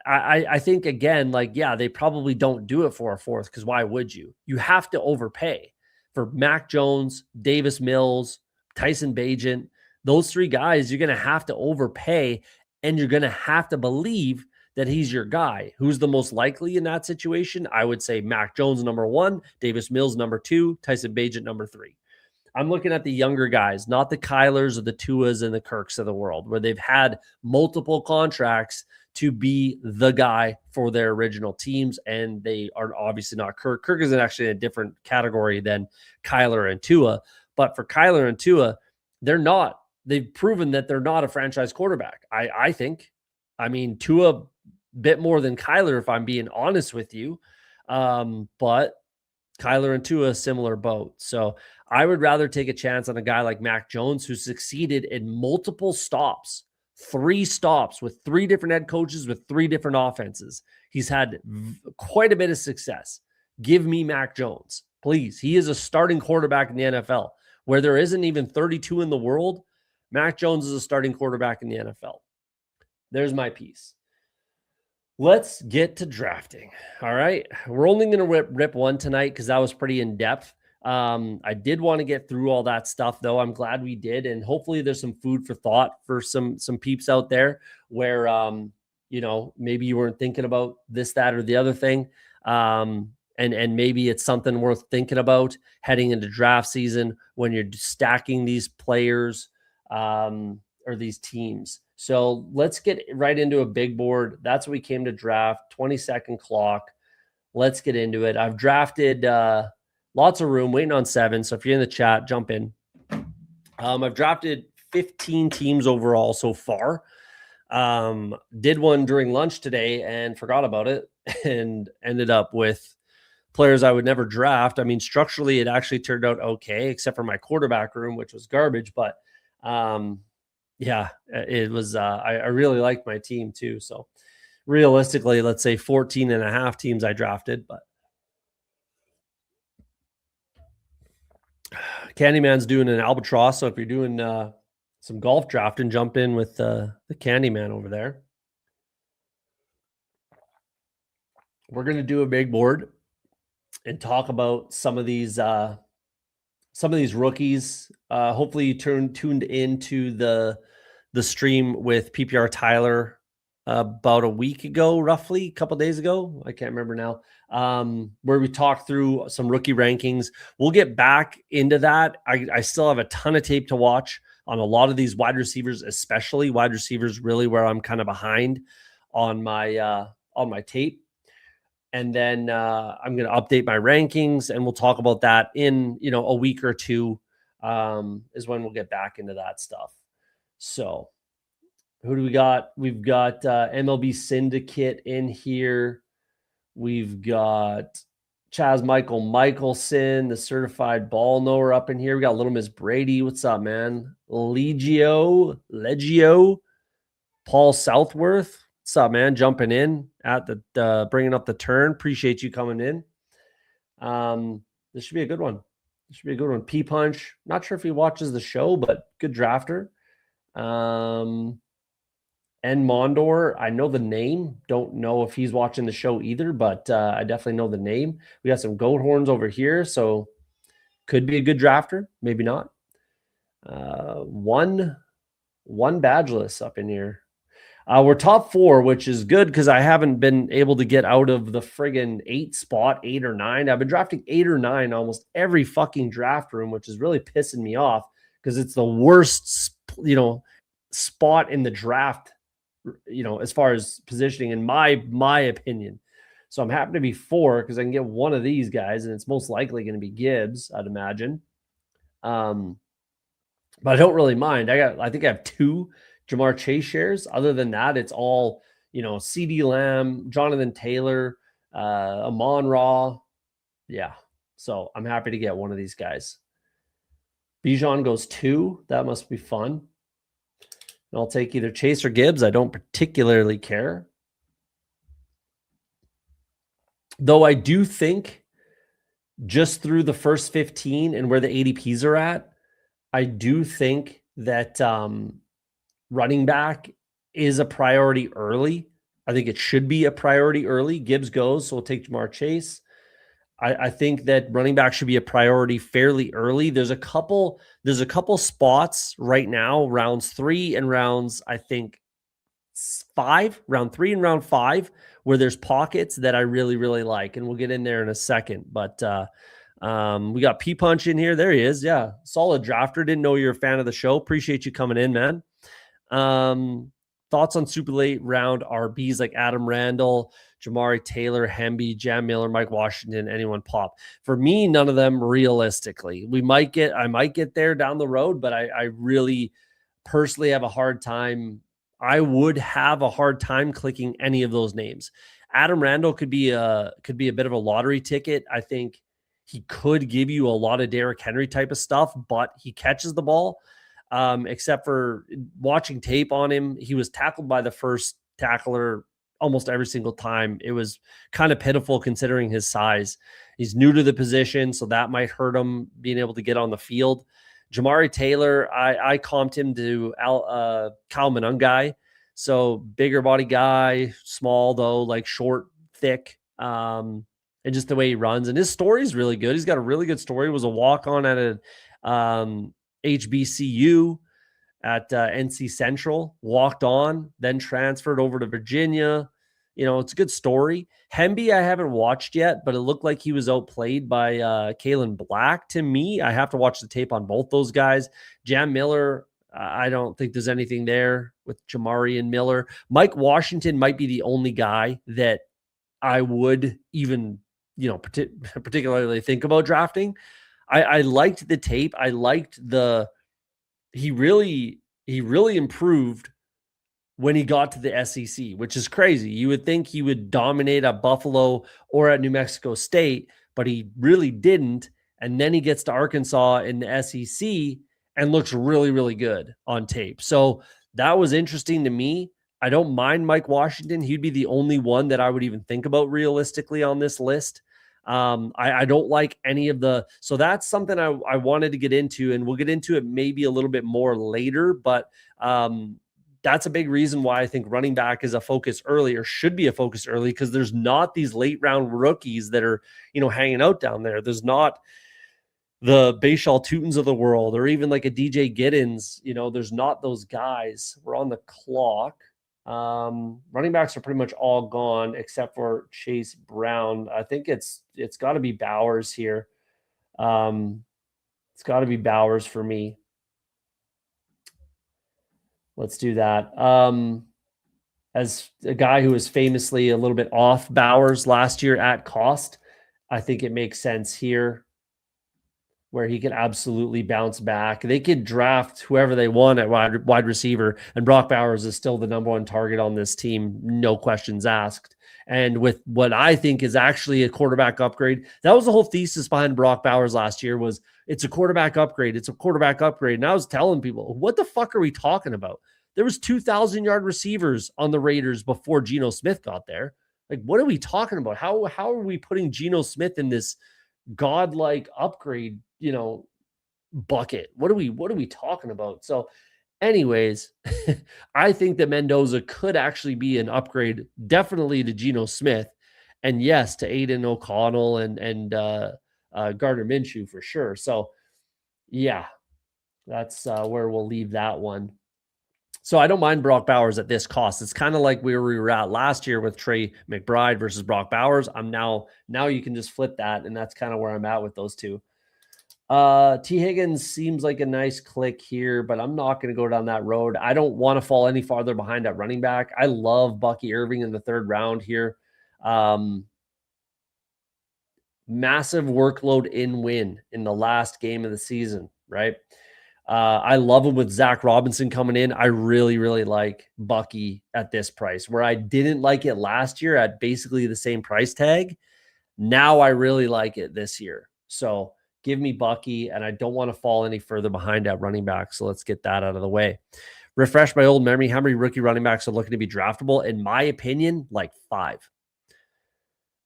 I think, again, they probably don't do it for a fourth, because why would you? You have to overpay for Mac Jones, Davis Mills, Tyson Bagent. Those three guys, you're going to have to overpay, and you're going to have to believe that he's your guy. Who's the most likely in that situation? I would say Mac Jones, number 1, Davis Mills, number 2, Tyson Bagent, number 3. I'm looking at the younger guys, not the Kylers or the Tuas and the Kirks of the world, where they've had multiple contracts to be the guy for their original teams, and they are obviously not Kirk. Kirk is actually in a different category than Kyler and Tua, But for Kyler and Tua, they're not. They've proven that they're not a franchise quarterback. I think. I mean, Tua bit more than Kyler, if I'm being honest with you. But Kyler and Tua, similar boat. So I would rather take a chance on a guy like Mac Jones, who succeeded in multiple stops, 3 stops with 3 different head coaches with 3 different offenses. He's had quite a bit of success. Give me Mac Jones, please. He is a starting quarterback in the NFL. Where there isn't even 32 in the world, Mac Jones is a starting quarterback in the NFL. There's my piece. Let's get to drafting. All right. We're only going to rip one tonight because that was pretty in depth. I did want to get through all that stuff, though. I'm glad we did. And hopefully there's some food for thought for some peeps out there where, maybe you weren't thinking about this, that, or the other thing. And maybe it's something worth thinking about heading into draft season when you're stacking these players or these teams. So let's get right into a big board. That's what we came to draft, 20-second clock. Let's get into it. I've drafted lots of room, waiting on 7. So if you're in the chat, jump in. I've drafted 15 teams overall so far. Did one during lunch today and forgot about it and ended up with players I would never draft. I mean, structurally, it actually turned out okay, except for my quarterback room, which was garbage. But yeah, it was, I really liked my team too. So realistically, let's say 14 and a half teams I drafted, but Candyman's doing an albatross. So if you're doing some golf drafting, jump in with the Candyman over there. We're going to do a big board and talk about some of these rookies. Hopefully you tuned into the stream with PPR Tyler about a week ago, roughly a couple days ago. I can't remember now. Where we talked through some rookie rankings. We'll get back into that. I still have a ton of tape to watch on a lot of these wide receivers, especially wide receivers, really where I'm kind of behind on my tape. And then I'm going to update my rankings, and we'll talk about that in a week or two. Is when we'll get back into that stuff. So who do we got? We've got MLB Syndicate in here. We've got Chaz Michelson, the certified ball knower, up in here. We got Little Miss Brady. What's up, man? Legio, Paul Southworth. What's up, man? Jumping in at the bringing up the turn. Appreciate you coming in. This should be a good one. P Punch. Not sure if he watches the show, but good drafter. And Mondor, I know the name. Don't know if he's watching the show either, but I definitely know the name. We got some goat horns over here, so could be a good drafter, maybe not. One badgeless up in here. We're top 4, which is good because I haven't been able to get out of the friggin' 8 or 9. I've been drafting 8 or 9 almost every fucking draft room, which is really pissing me off because it's the worst, spot in the draft, as far as positioning in my opinion. So I'm happy to be 4 because I can get one of these guys, and it's most likely going to be Gibbs, I'd imagine. But I don't really mind. I think I have 2 Jamar Chase shares. Other than that, it's all, CeeDee Lamb, Jonathan Taylor, Amon-Ra. Yeah. So I'm happy to get one of these guys. Bijan goes 2. That must be fun. And I'll take either Chase or Gibbs. I don't particularly care. Though I do think just through the first 15 and where the ADPs are at, I do think that running back is a priority early. I think it should be a priority early. Gibbs goes, so we'll take Jamar Chase. I think that running back should be a priority fairly early. There's a couple spots right now, rounds 3 and rounds, I think 5, round 3 and round 5, where there's pockets that I really, really like. And we'll get in there in a second. But we got P Punch in here. There he is. Yeah. Solid drafter. Didn't know you're a fan of the show. Appreciate you coming in, man. Thoughts on super late round RBs like Adam Randall, Jamari Taylor, Hemby, Jam Miller, Mike Washington, anyone pop? For me, none of them realistically. I might get there down the road, but I really personally have a hard time. I would have a hard time clicking any of those names. Adam Randall could be a bit of a lottery ticket. I think he could give you a lot of Derrick Henry type of stuff, but he catches the ball. Except for watching tape on him, he was tackled by the first tackler almost every single time. It was kind of pitiful considering his size. He's new to the position, so that might hurt him being able to get on the field. Jamari Taylor, I comped him to Kyle Monangai. So bigger body guy, small though, like short, thick, and just the way he runs. And his story is really good. He's got a really good story. He was a walk-on at a HBCU at NC Central, walked on, then transferred over to Virginia. It's a good story. Hemby, I haven't watched yet, but it looked like he was outplayed by Kalen Black to me. I have to watch the tape on both those guys. Jam Miller, I don't think there's anything there with Jamari and Miller. Mike Washington might be the only guy that I would even, particularly think about drafting. I liked the tape. I liked he really improved when he got to the SEC, which is crazy. You would think he would dominate at Buffalo or at New Mexico State, but he really didn't. And then he gets to Arkansas in the SEC and looks really, really good on tape. So that was interesting to me. I don't mind Mike Washington. He'd be the only one that I would even think about realistically on this list. I don't like any of so that's something I wanted to get into, and we'll get into it maybe a little bit more later, but that's a big reason why I think running back is a focus early, or should be a focus early, because there's not these late round rookies that are, hanging out down there. There's not the Bayshall Tutons of the world, or even like a DJ Giddens. There's not those guys. We're on the clock. Running backs are pretty much all gone except for Chase Brown. I think it's got to be Bowers here. It's got to be Bowers for me. Let's do that. As a guy who was famously a little bit off Bowers last year at cost, I think it makes sense here where he could absolutely bounce back. They could draft whoever they want at wide receiver, and Brock Bowers is still the number one target on this team, no questions asked. And with what I think is actually a quarterback upgrade, that was the whole thesis behind Brock Bowers last year, was it's a quarterback upgrade. It's a quarterback upgrade. And I was telling people, what the fuck are we talking about? There was 2,000-yard receivers on the Raiders before Geno Smith got there. Like, what are we talking about? How are we putting Geno Smith in this godlike upgrade, bucket? What are we talking about? So anyways, I think that Mendoza could actually be an upgrade, definitely to Geno Smith, and yes, to Aiden O'Connell and Gardner Minshew for sure. So yeah, that's where we'll leave that one. So I don't mind Brock Bowers at this cost. It's kind of like where we were at last year with Trey McBride versus Brock Bowers. I'm now you can just flip that, and that's kind of where I'm at with those two. T. Higgins seems like a nice click here, but I'm not going to go down that road. I don't want to fall any farther behind at running back. I love Bucky Irving in the third round here. Massive workload win in the last game of the season, right? I love him with Zach Robinson coming in. I really, really like Bucky at this price, where I didn't like it last year at basically the same price tag. Now I really like it this year. So give me Bucky, and I don't want to fall any further behind at running back. So let's get that out of the way. Refresh my old memory. How many rookie running backs are looking to be draftable? In my opinion, like 5.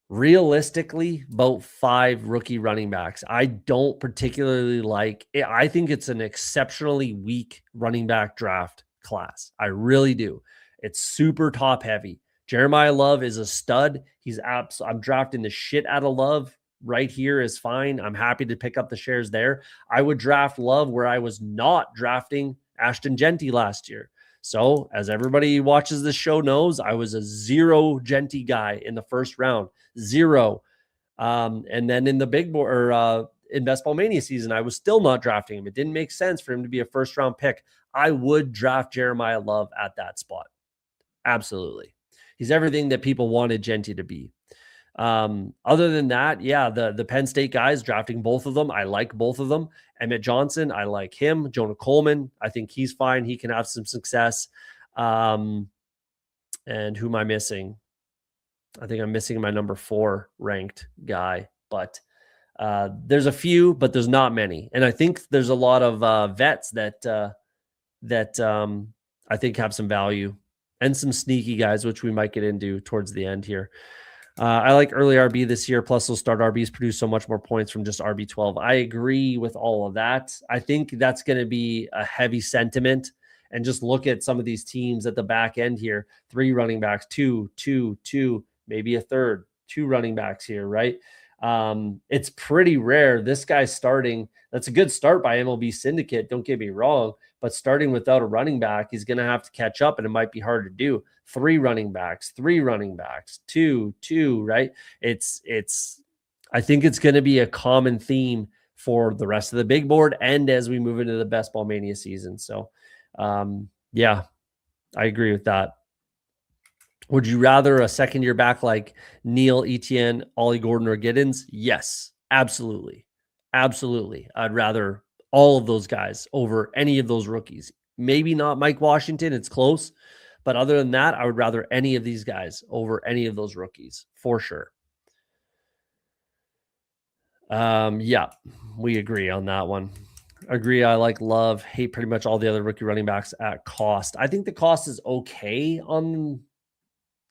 Realistically, about 5 rookie running backs. I don't particularly like it. I think it's an exceptionally weak running back draft class. I really do. It's super top heavy. Jeremiah Love is a stud. I'm drafting the shit out of Love. Right here is fine. I'm happy to pick up the shares there. I would draft Love where I was not drafting Ashton Genty last year. So as everybody who watches this show knows, I was a 0 Genty guy in the first round. 0. And then in the big board, or in Best Ball Mania season, I was still not drafting him. It didn't make sense for him to be a first round pick. I would draft Jeremiah Love at that spot. Absolutely. He's everything that people wanted Genty to be. Other than that, yeah, the Penn State guys, drafting both of them, I like both of them. Emmett Johnson, I like him. Jonah Coleman, I think he's fine. He can have some success. And who am I missing? I think I'm missing my number 4 ranked guy, but there's a few, but there's not many. And I think there's a lot of vets that I think have some value, and some sneaky guys, which we might get into towards the end here. I like early RB this year. Plus, those start RBs produce so much more points from just RB12. I agree with all of that. I think that's going to be a heavy sentiment. And just look at some of these teams at the back end here. 3 running backs, 2, maybe a third, 2 running backs here, right? It's pretty rare. This guy's starting. That's a good start by MLB Syndicate. Don't get me wrong. But starting without a running back, he's going to have to catch up, and it might be hard to do. 3 running backs, 2, right? I think it's going to be a common theme for the rest of the big board and as we move into the Best Ball Mania season. So, yeah, I agree with that. Would you rather a second-year back like Neal, Etienne, Ollie Gordon, or Giddens? Yes, absolutely. Absolutely. I'd rather all of those guys over any of those rookies. Maybe not Mike Washington. It's close. But other than that, I would rather any of these guys over any of those rookies, for sure. Yeah, we agree on that one. Agree. I like Love. Hate pretty much all the other rookie running backs at cost. I think the cost is okay on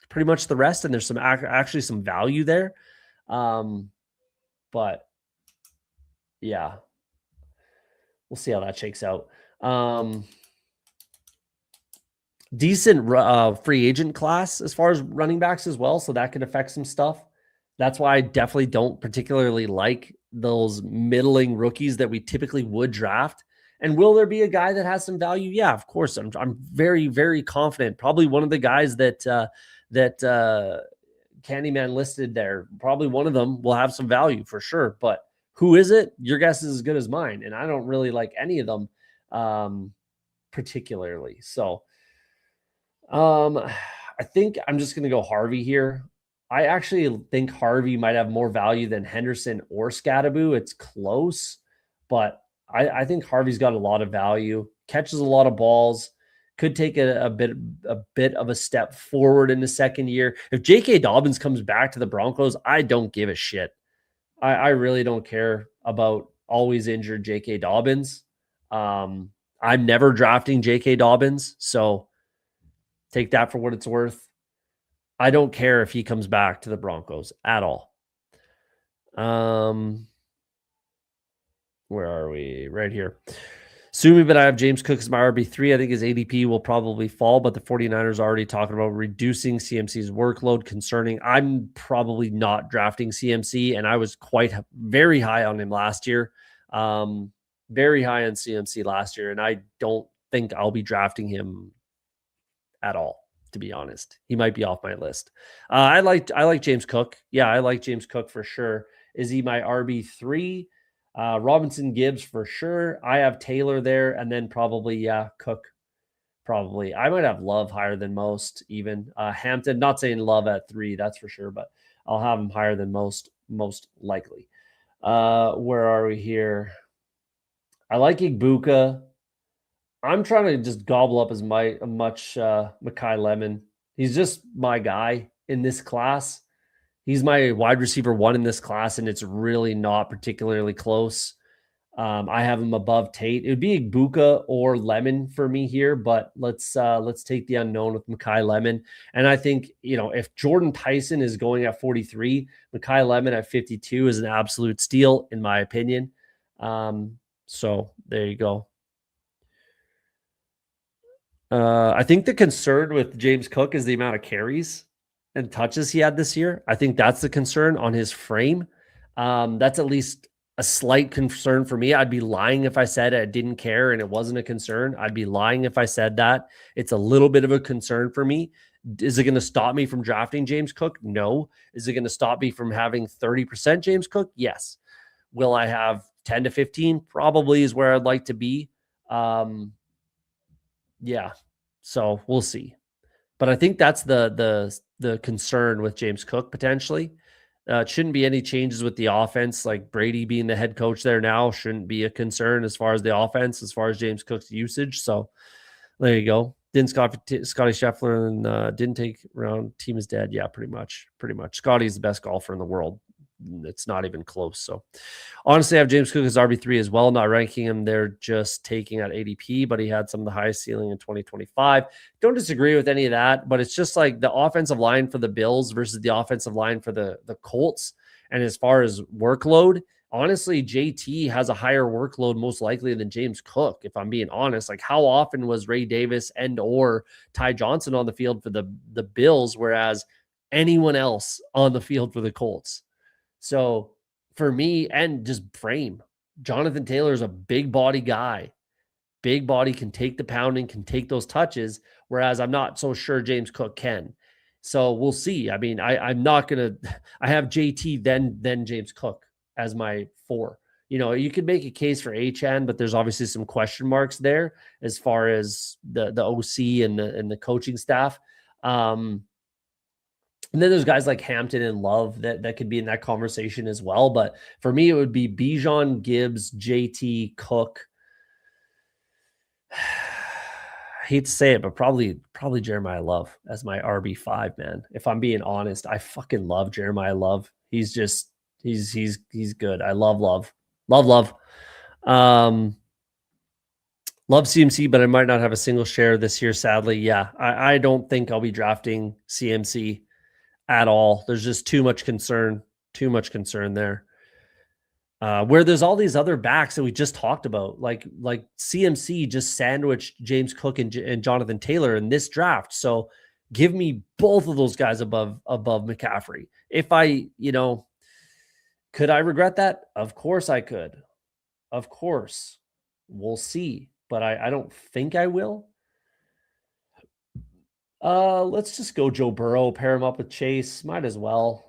pretty much the rest, and there's some actually some value there. But yeah, we'll see how that shakes out. Decent free agent class as far as running backs as well, so that could affect some stuff. That's why I definitely don't particularly like those middling rookies that we typically would draft. And will there be a guy that has some value? Yeah, of course. I'm very, very confident. Probably one of the guys that Candyman listed there, probably one of them will have some value for sure. But who is it? Your guess is as good as mine. And I don't really like any of them particularly. So I think I'm just going to go Harvey here. I actually think Harvey might have more value than Henderson or Scadaboo. It's close, but I think Harvey's got a lot of value, catches a lot of balls, could take a bit of a step forward in the second year. If J.K. Dobbins comes back to the Broncos, I don't give a shit. I really don't care about always injured J.K. Dobbins. I'm never drafting J.K. Dobbins, so take that for what it's worth. I don't care if he comes back to the Broncos at all. Where are we? Right here. Sue me, but I have James Cook as my RB3. I think his ADP will probably fall, but the 49ers are already talking about reducing CMC's workload. Concerning, I'm probably not drafting CMC, and I was very high on him last year. Very high on CMC last year, and I don't think I'll be drafting him at all, to be honest. He might be off my list. I like James Cook. Yeah, I like James Cook for sure. Is he my RB3? Robinson Gibbs for sure. I have Taylor there, and then probably, Cook. Probably. I might have Love higher than most, even. Hampton, not saying Love at 3, that's for sure, but I'll have him higher than most likely. Where are we here? I like Igbuka. I'm trying to just gobble up as much Mekhi Lemon. He's just my guy in this class. He's my wide receiver 1 in this class, and it's really not particularly close. I have him above Tate. It would be Igbuka or Lemon for me here, but let's take the unknown with Mekhi Lemon. And I think, if Jordan Tyson is going at 43, Mekhi Lemon at 52 is an absolute steal, in my opinion. So there you go. I think the concern with James Cook is the amount of carries and touches he had this year. I think that's the concern on his frame. That's at least a slight concern for me. I'd be lying if I said I didn't care and it wasn't a concern. I'd be lying if I said that. It's a little bit of a concern for me. Is it going to stop me from drafting James Cook? No. Is it going to stop me from having 30% James Cook? Yes. Will I have 10 to 15? Probably is where I'd like to be. Yeah. So we'll see. But I think that's the concern with James Cook potentially. It shouldn't be any changes with the offense. Like Brady being the head coach there now shouldn't be a concern as far as the offense, as far as James Cook's usage. So there you go. Didn't Scotty Scheffler and didn't take around team is dead. Yeah, pretty much. Pretty much. Scotty's the best golfer in the world. It's not even close. So honestly, I have James Cook as RB3 as well, not ranking him. They're just taking at ADP, but he had some of the highest ceiling in 2025. Don't disagree with any of that, but it's just like the offensive line for the Bills versus the offensive line for the Colts. And as far as workload, honestly, JT has a higher workload most likely than James Cook, if I'm being honest. Like, how often was Ray Davis and or Ty Johnson on the field for the Bills, whereas anyone else on the field for the Colts? So for me, and just frame, Jonathan Taylor is a big body guy. Big body, can take the pounding, can take those touches, whereas I'm not so sure James Cook can. So we'll see. I mean, I'm not gonna. I have JT then James Cook as my 4. You know, you could make a case for HN, but there's obviously some question marks there as far as the OC and the coaching staff. And then there's guys like Hampton and Love that could be in that conversation as well. But for me, it would be Bijan, Gibbs, JT, Cook. I hate to say it, but probably Jeremiah Love as my RB5, man. If I'm being honest, I fucking love Jeremiah Love. He's just he's good. I love Love. Love. Love CMC, but I might not have a single share this year, sadly. Yeah, I don't think I'll be drafting CMC at all. There's just too much concern there. Where there's all these other backs that we just talked about, like CMC just sandwiched James Cook and Jonathan Taylor in this draft. So give me both of those guys above McCaffrey. If I, could I regret that? Of course I could. Of course. We'll see. But I don't think I will. Let's just go Joe Burrow, pair him up with Chase. Might as well.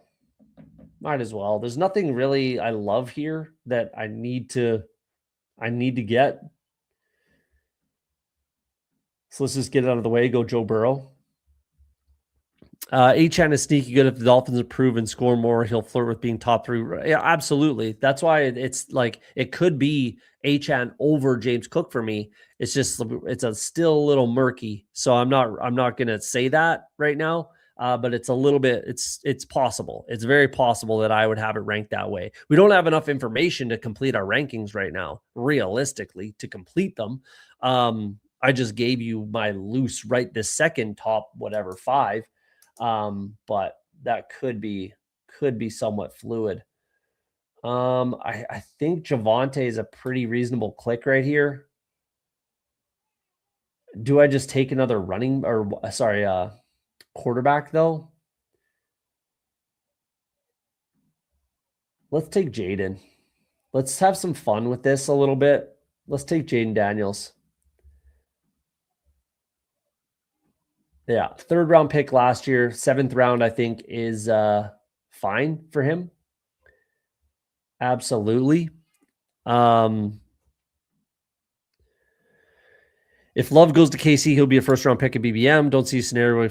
There's nothing really I love here that I need to get. So let's just get it out of the way. Go Joe Burrow. HN is sneaky good. If the Dolphins improve and score more, he'll flirt with being top 3. Yeah, absolutely. That's why it's like it could be HN over James Cook for me. It's just still a little murky. So I'm not gonna say that right now. But it's a little bit. It's possible. It's very possible that I would have it ranked that way. We don't have enough information to complete our rankings right now, realistically, to complete them. I just gave you my loose right this second top 5. But that could be somewhat fluid. I think Javonte is a pretty reasonable click right here. Do I just take another quarterback though? Let's take Jaden. Let's have some fun with this a little bit. Let's take Jaden Daniels. Yeah, 3rd round pick last year, 7th round, I think is fine for him. Absolutely. If Love goes to KC, he'll be a 1st round pick at BBM. Don't see a scenario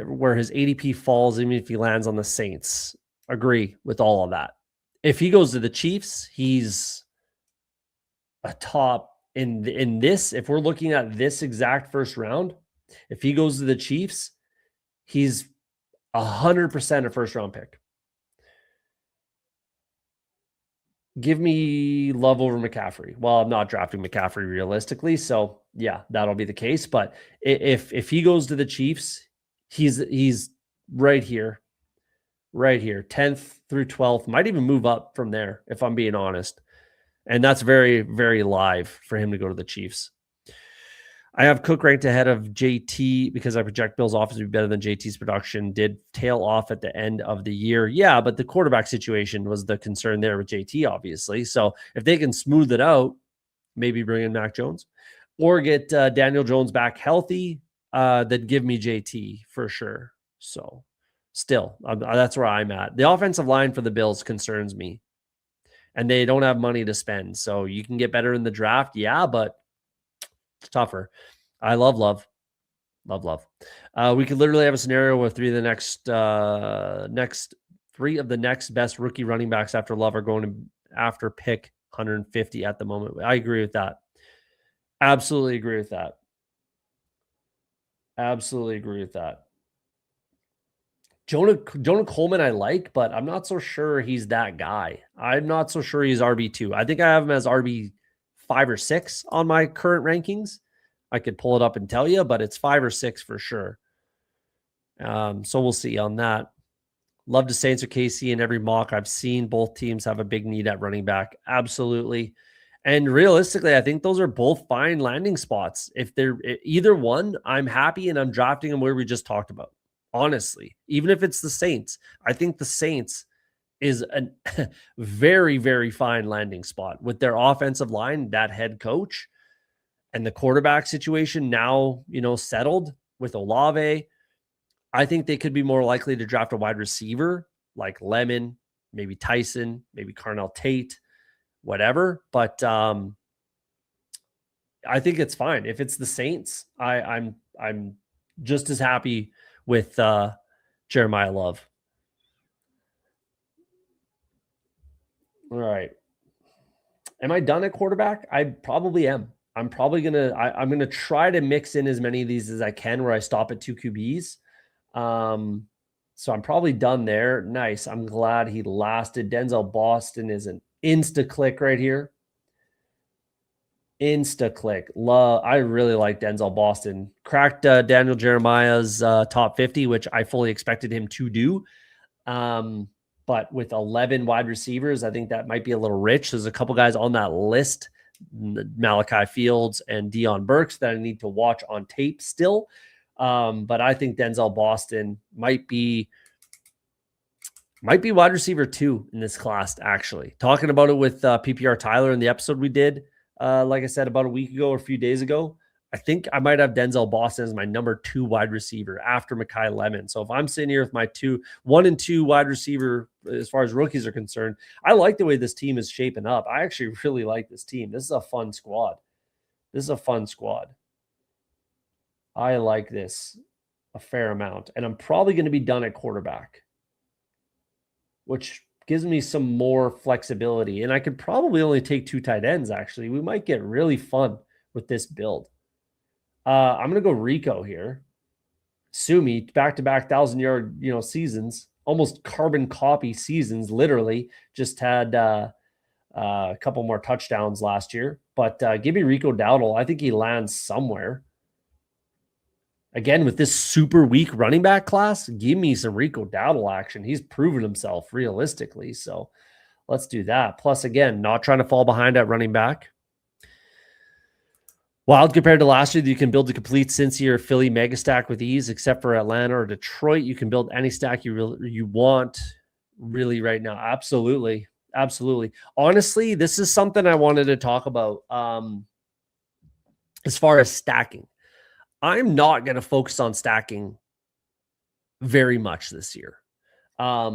where his ADP falls, even if he lands on the Saints. Agree with all of that. If he goes to the Chiefs, he's a top in this. If we're looking at this exact 1st round, if he goes to the Chiefs, he's 100% a 1st round pick. Give me Love over McCaffrey. Well, I'm not drafting McCaffrey realistically, so yeah, that'll be the case. But if he goes to the Chiefs, he's right here, 10th through 12th. Might even move up from there, if I'm being honest. And that's very, very live for him to go to the Chiefs. I have Cook ranked ahead of JT because I project Bill's offense to be better than JT's production. Did tail off at the end of the year. Yeah, but the quarterback situation was the concern there with JT, obviously. So if they can smooth it out, maybe bring in Mac Jones or get Daniel Jones back healthy, then give me JT for sure. So still, that's where I'm at. The offensive line for the Bills concerns me. And they don't have money to spend. So you can get better in the draft. Yeah, but it's tougher. I love Love. Love, love. We could literally have a scenario where three of the next best rookie running backs after Love are going after pick 150 at the moment. I agree with that. Absolutely agree with that. Absolutely agree with that. Jonah Coleman I like, but I'm not so sure he's that guy. I'm not so sure he's RB2. I think I have him as RB5 or 6 on my current rankings. I could pull it up and tell you, but it's 5 or 6 for sure. So we'll see on that. Love to Saints or KC in every mock I've seen. Both teams have a big need at running back. Absolutely. And realistically, I think those are both fine landing spots. If they're either one, I'm happy and I'm drafting them where we just talked about. Honestly, even if it's the Saints, I think the Saints is a very, very fine landing spot with their offensive line, that head coach, and the quarterback situation now, settled with Olave. I think they could be more likely to draft a wide receiver like Lemon, maybe Tyson, maybe Carnell Tate, whatever. But I think it's fine. If it's the Saints, I'm just as happy with Jeremiah Love. All right. Am I done at quarterback? I probably am. I'm probably I'm gonna try to mix in as many of these as I can where I stop at 2 QBs. So I'm probably done there. Nice. I'm glad he lasted. Denzel Boston is an insta click right here. Insta click. I really like Denzel Boston. Cracked Daniel Jeremiah's top 50, which I fully expected him to do. But with 11 wide receivers, I think that might be a little rich. There's a couple guys on that list, Malachi Fields and Deion Burks, that I need to watch on tape still. But I think Denzel Boston might be wide receiver 2 in this class, actually. Talking about it with PPR Tyler in the episode we did, like I said, about a week ago or a few days ago, I think I might have Denzel Boston as my number 2 wide receiver after Mekhi Lemon. So if I'm sitting here with my 1 and 2 wide receiver, as far as rookies are concerned, I like the way this team is shaping up. I actually really like this team. This is a fun squad. I like this a fair amount. And I'm probably going to be done at quarterback, which gives me some more flexibility. And I could probably only take 2 tight ends, actually. We might get really fun with this build. I'm going to go Rico here. Sumi, back-to-back 1,000-yard, seasons, almost carbon copy seasons, literally. Just had a couple more touchdowns last year. But give me Rico Dowdle. I think he lands somewhere. Again, with this super weak running back class, give me some Rico Dowdle action. He's proven himself realistically. So let's do that. Plus, again, not trying to fall behind at running back. Wild compared to last year, you can build a complete Cincy or Philly mega stack with ease, except for Atlanta or Detroit. You can build any stack you want really right now. Absolutely. Absolutely. Honestly, this is something I wanted to talk about as far as stacking. I'm not going to focus on stacking very much this year. I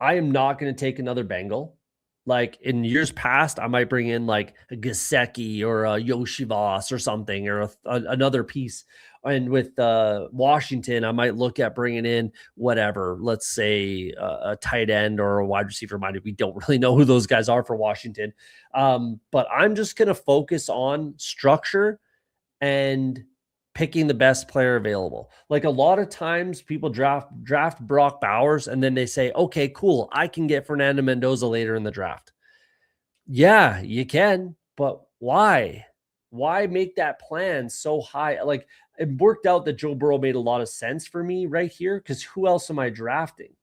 am not going to take another Bengal. Like in years past, I might bring in like a Gesicki or a Yoshivas or something, or another piece. And with Washington, I might look at bringing in whatever, let's say a tight end or a wide receiver minded. We don't really know who those guys are for Washington. But I'm just going to focus on structure and picking the best player available. Like a lot of times people draft Brock Bowers and then they say, okay, cool, I can get Fernando Mendoza later in the draft. Yeah, you can, but why? Why make that plan so high? Like it worked out that Joe Burrow made a lot of sense for me right here because who else am I drafting?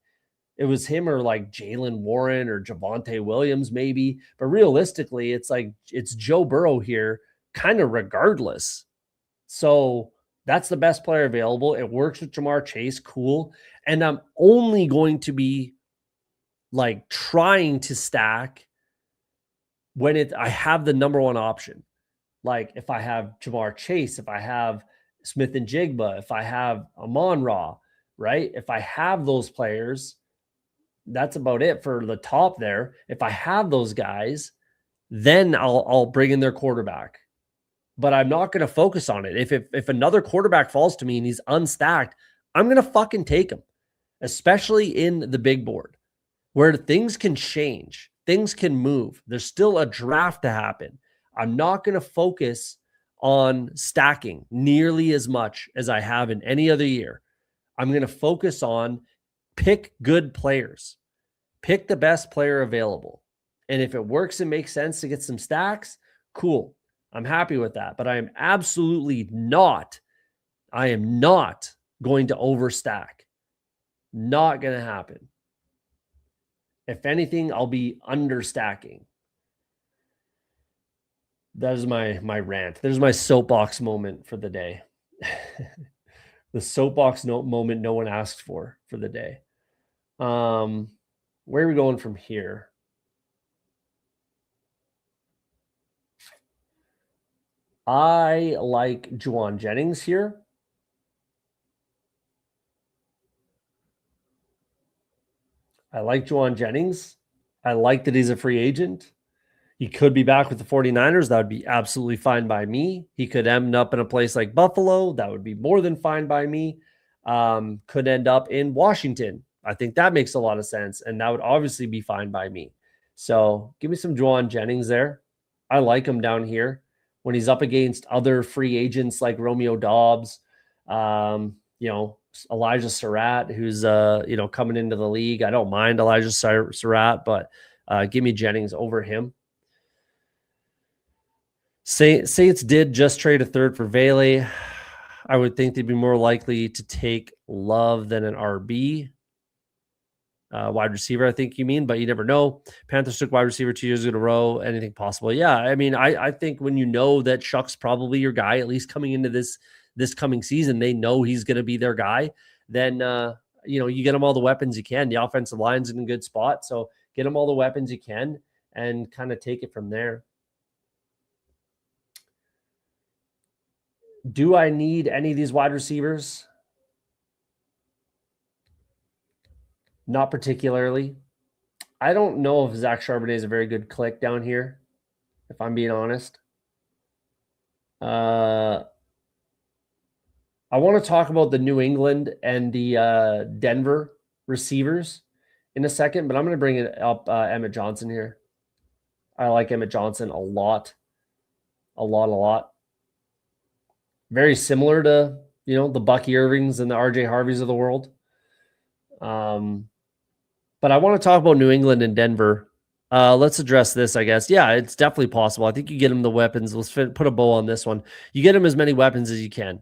It was him or like Jalen Warren or Javonte Williams maybe. But realistically, it's like it's Joe Burrow here kind of regardless. So that's the best player available. It works with Jamar Chase. Cool. And I'm only going to be like trying to stack when I have the number 1 option. Like if I have Jamar Chase, if I have Smith and Jigba, if I have Amon-Ra, right? If I have those players, that's about it for the top there. If I have those guys, then I'll bring in their quarterback. but I'm not going to focus on it. If another quarterback falls to me and he's unstacked, I'm going to fucking take him, especially in the big board where things can change, things can move. There's still a draft to happen. I'm not going to focus on stacking nearly as much as I have in any other year. I'm going to focus on pick good players, pick the best player available. And if it works and makes sense to get some stacks, cool. I'm happy with that. But I am absolutely not, going to overstack. Not going to happen. If anything, I'll be understacking. That is my rant. There's my soapbox moment for the day. The soapbox moment no one asked for the day. Where are we going from here? I like Juwan Jennings here. I like Juwan Jennings. I like that he's a free agent. He could be back with the 49ers. That would be absolutely fine by me. He could end up in a place like Buffalo. That would be more than fine by me. Could end up in Washington. I think that makes a lot of sense. And that would obviously be fine by me. So give me some Juwan Jennings there. I like him down here when he's up against other free agents like Romeo Dobbs, Elijah Surratt, who's coming into the league. I don't mind Elijah Surratt, but give me Jennings over him. Saints did just trade a third for Vele. I would think they'd be more likely to take Love than an RB. Wide receiver, I think you mean, but you never know. Panthers took wide receiver 2 years in a row. Anything possible? Yeah, I mean, I think when you know that Chuck's probably your guy, at least coming into this coming season, they know he's going to be their guy. Then you get them all the weapons you can. The offensive line's in a good spot, so get them all the weapons you can and kind of take it from there. Do I need any of these wide receivers? Not particularly. I don't know if Zach Charbonnet is a very good click down here, if I'm being honest. I want to talk about the New England and the Denver receivers in a second, but I'm going to bring it up Emmett Johnson here. I like Emmett Johnson a lot. A lot. Very similar to, the Bucky Irvings and the RJ Harveys of the world. But I want to talk about New England and Denver. Let's address this, I guess. Yeah, it's definitely possible. I think you get him the weapons. Let's put a bow on this one. You get him as many weapons as you can,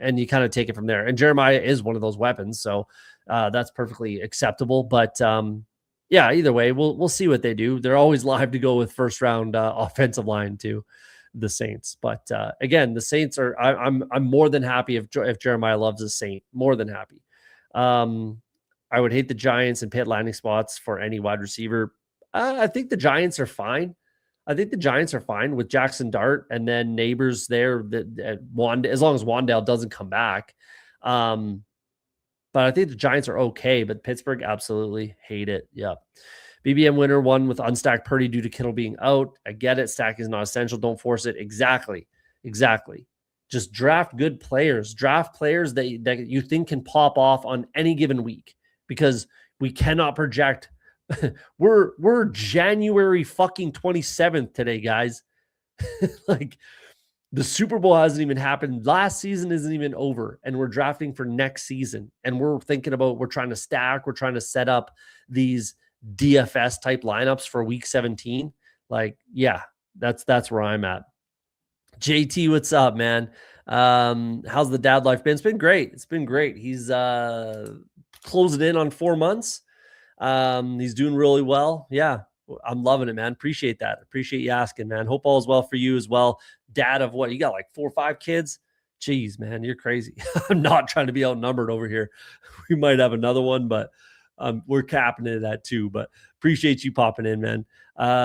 and you kind of take it from there. And Jeremiah is one of those weapons, so that's perfectly acceptable. But yeah, either way, we'll see what they do. They're always live to go with first round offensive line too, the Saints. But again, the Saints are. I'm more than happy if Jeremiah Love's a Saint. More than happy. I would hate the Giants and pit landing spots for any wide receiver. I think the Giants are fine. I think the Giants are fine with Jackson Dart and then Neighbors there. As long as Wandale doesn't come back. But I think the Giants are okay. But Pittsburgh, absolutely hate it. Yeah. BBM winner won with unstacked Purdy due to Kittle being out. I get it. Stack is not essential. Don't force it. Exactly. Just draft good players. Draft players that you think can pop off on any given week. Because we cannot project. we're January fucking 27th today, guys. Like the Super Bowl hasn't even happened. Last season isn't even over, and we're drafting for next season. And we're trying to stack. We're trying to set up these DFS type lineups for week 17. Like, yeah, that's where I'm at. JT, what's up, man? How's the dad life been? It's been great. He's closing in on 4 months. He's doing really well. Yeah, I'm loving it, man. Appreciate that. Appreciate you asking, man. Hope all is well for you as well. Dad of what? You got like 4 or 5 kids? Jeez, man, you're crazy. I'm not trying to be outnumbered over here. We might have another one, but we're capping it at 2. But appreciate you popping in, man.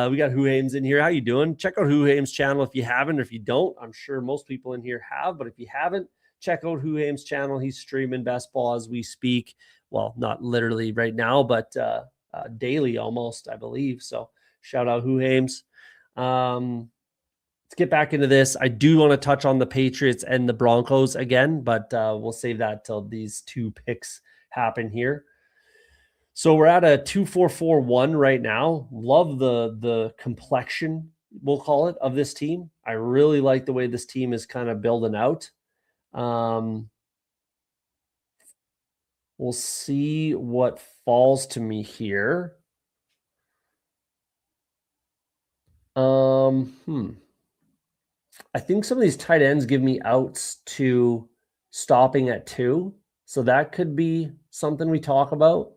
We got Who Hames in here. How you doing? Check out Who Hames' channel if you haven't, or if you don't. I'm sure most people in here have, but if you haven't, check out Who Hames' channel. He's streaming best ball as we speak. Well, not literally right now, but daily almost, I believe. So shout out Who Hames. let's get back into this. I do want to touch on the Patriots and the Broncos again, but we'll save that till these two picks happen here. So we're at a 2-4-4-1 right now. Love the complexion, we'll call it, of this team. I really like the way this team is kind of building out. We'll see what falls to me here. I think some of these tight ends give me outs to stopping at 2. So that could be something we talk about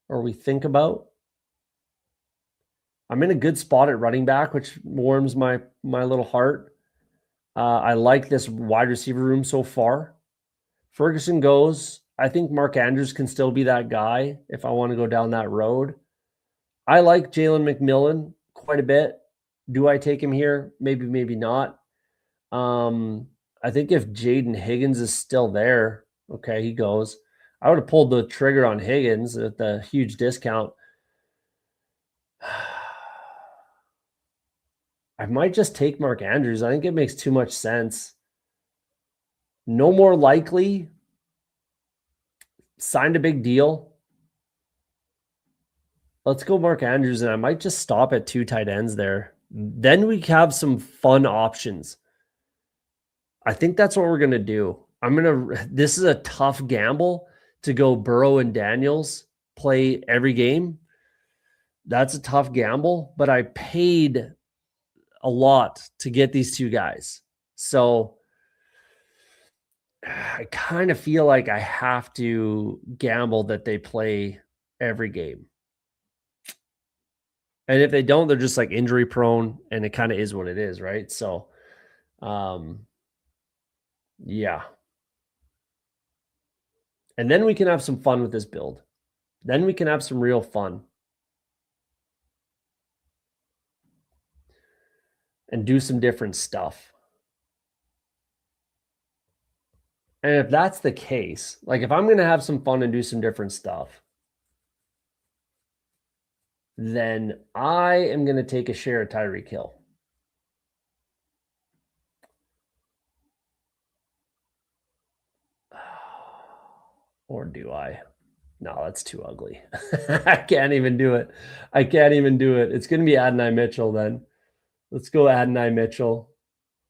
or we think about. I'm in a good spot at running back, which warms my little heart. I like this wide receiver room so far. Ferguson goes. I think Mark Andrews can still be that guy if I want to go down that road. I like Jalen McMillan quite a bit. Do I take him here? Maybe, maybe not. I think if Jaden Higgins is still there, okay, he goes. I would have pulled the trigger on Higgins at the huge discount. I might just take Mark Andrews. I think it makes too much sense. No more likely. Signed a big deal. Let's go Mark Andrews, and I might just stop at 2 tight ends there. Then we have some fun options. I think that's what we're going to do. This is a tough gamble to go Burrow and Daniels play every game. That's a tough gamble, but I paid a lot to get these 2 guys. So I kind of feel like I have to gamble that they play every game. And if they don't, they're just like injury prone, and it kind of is what it is, right? So, yeah. And then we can have some fun with this build. Then we can have some real fun. And do some different stuff. And if that's the case, like if I'm going to have some fun and do some different stuff, then I am going to take a share of Tyreek Hill. Or do I? No, that's too ugly. I can't even do it. It's going to be Adonai Mitchell then. Let's go Adonai Mitchell.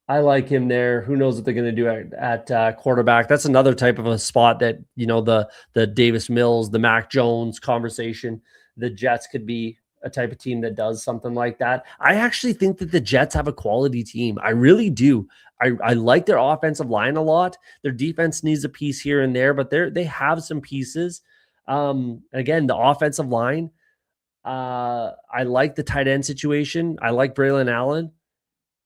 I like him there. Who knows what they're going to do at quarterback? That's another type of a spot that, the Davis Mills, the Mac Jones conversation. The Jets could be a type of team that does something like that. I actually think that the Jets have a quality team. I really do. I like their offensive line a lot. Their defense needs a piece here and there, but they have some pieces. Again, the offensive line. I like the tight end situation. I like Braylon Allen.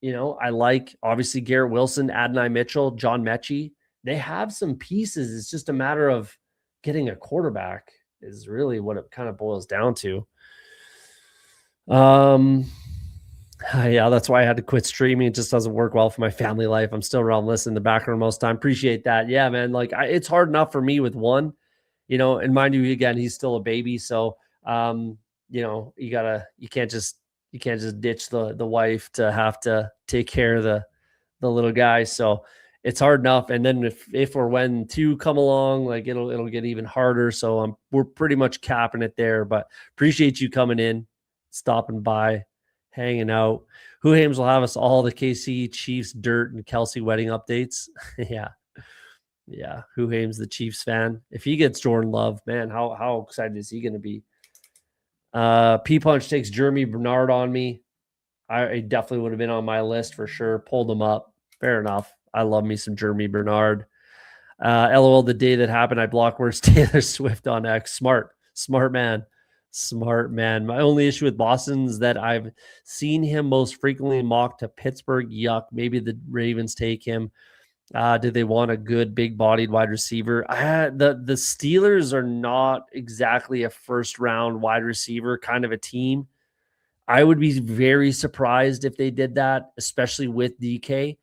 I like, obviously, Garrett Wilson, Adonai Mitchell, John Mechie. They have some pieces. It's just a matter of getting a quarterback is really what it kind of boils down to. Yeah, that's why I had to quit streaming. It just doesn't work well for my family life. I'm still around listening in the background most of the time. Appreciate that. Yeah, man. Like it's hard enough for me with one, and mind you, again, he's still a baby. So, you can't just ditch the wife to have to take care of the little guy. So it's hard enough. And then if or when 2 come along, like it'll get even harder. So we're pretty much capping it there, but appreciate you coming in, stopping by, hanging out. Who Hames will have us all the KC Chiefs dirt and Kelsey wedding updates. Yeah. Who Hames, the Chiefs fan. If he gets Jordan Love, man, how excited is he going to be? P Punch takes Jeremy Bernard on me. I definitely would have been on my list for sure. Pulled him up. Fair enough. I love me some Jeremy Bernard. LOL, the day that happened, I blocked where's Taylor Swift on X. Smart man. My only issue with Boston is that I've seen him most frequently mocked to Pittsburgh. Yuck. Maybe the Ravens take him. Do they want a good, big-bodied wide receiver? The Steelers are not exactly a first-round wide receiver kind of a team. I would be very surprised if they did that, especially with DK.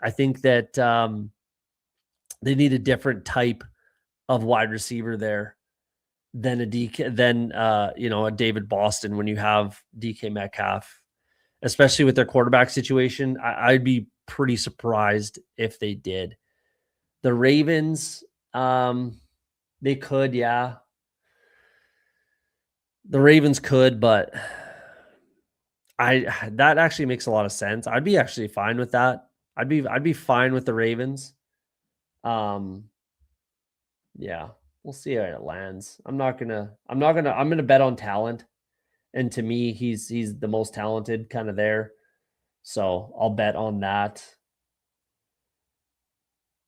I think that they need a different type of wide receiver there than a DK, a David Boston when you have DK Metcalf especially with their quarterback situation. I'd be pretty surprised if they did. The Ravens, they could, yeah. The Ravens could, but that actually makes a lot of sense. I'd be actually fine with that. I'd be fine with the Ravens. Um, yeah, we'll see how it lands. I'm gonna bet on talent. And to me, he's the most talented kind of there. So I'll bet on that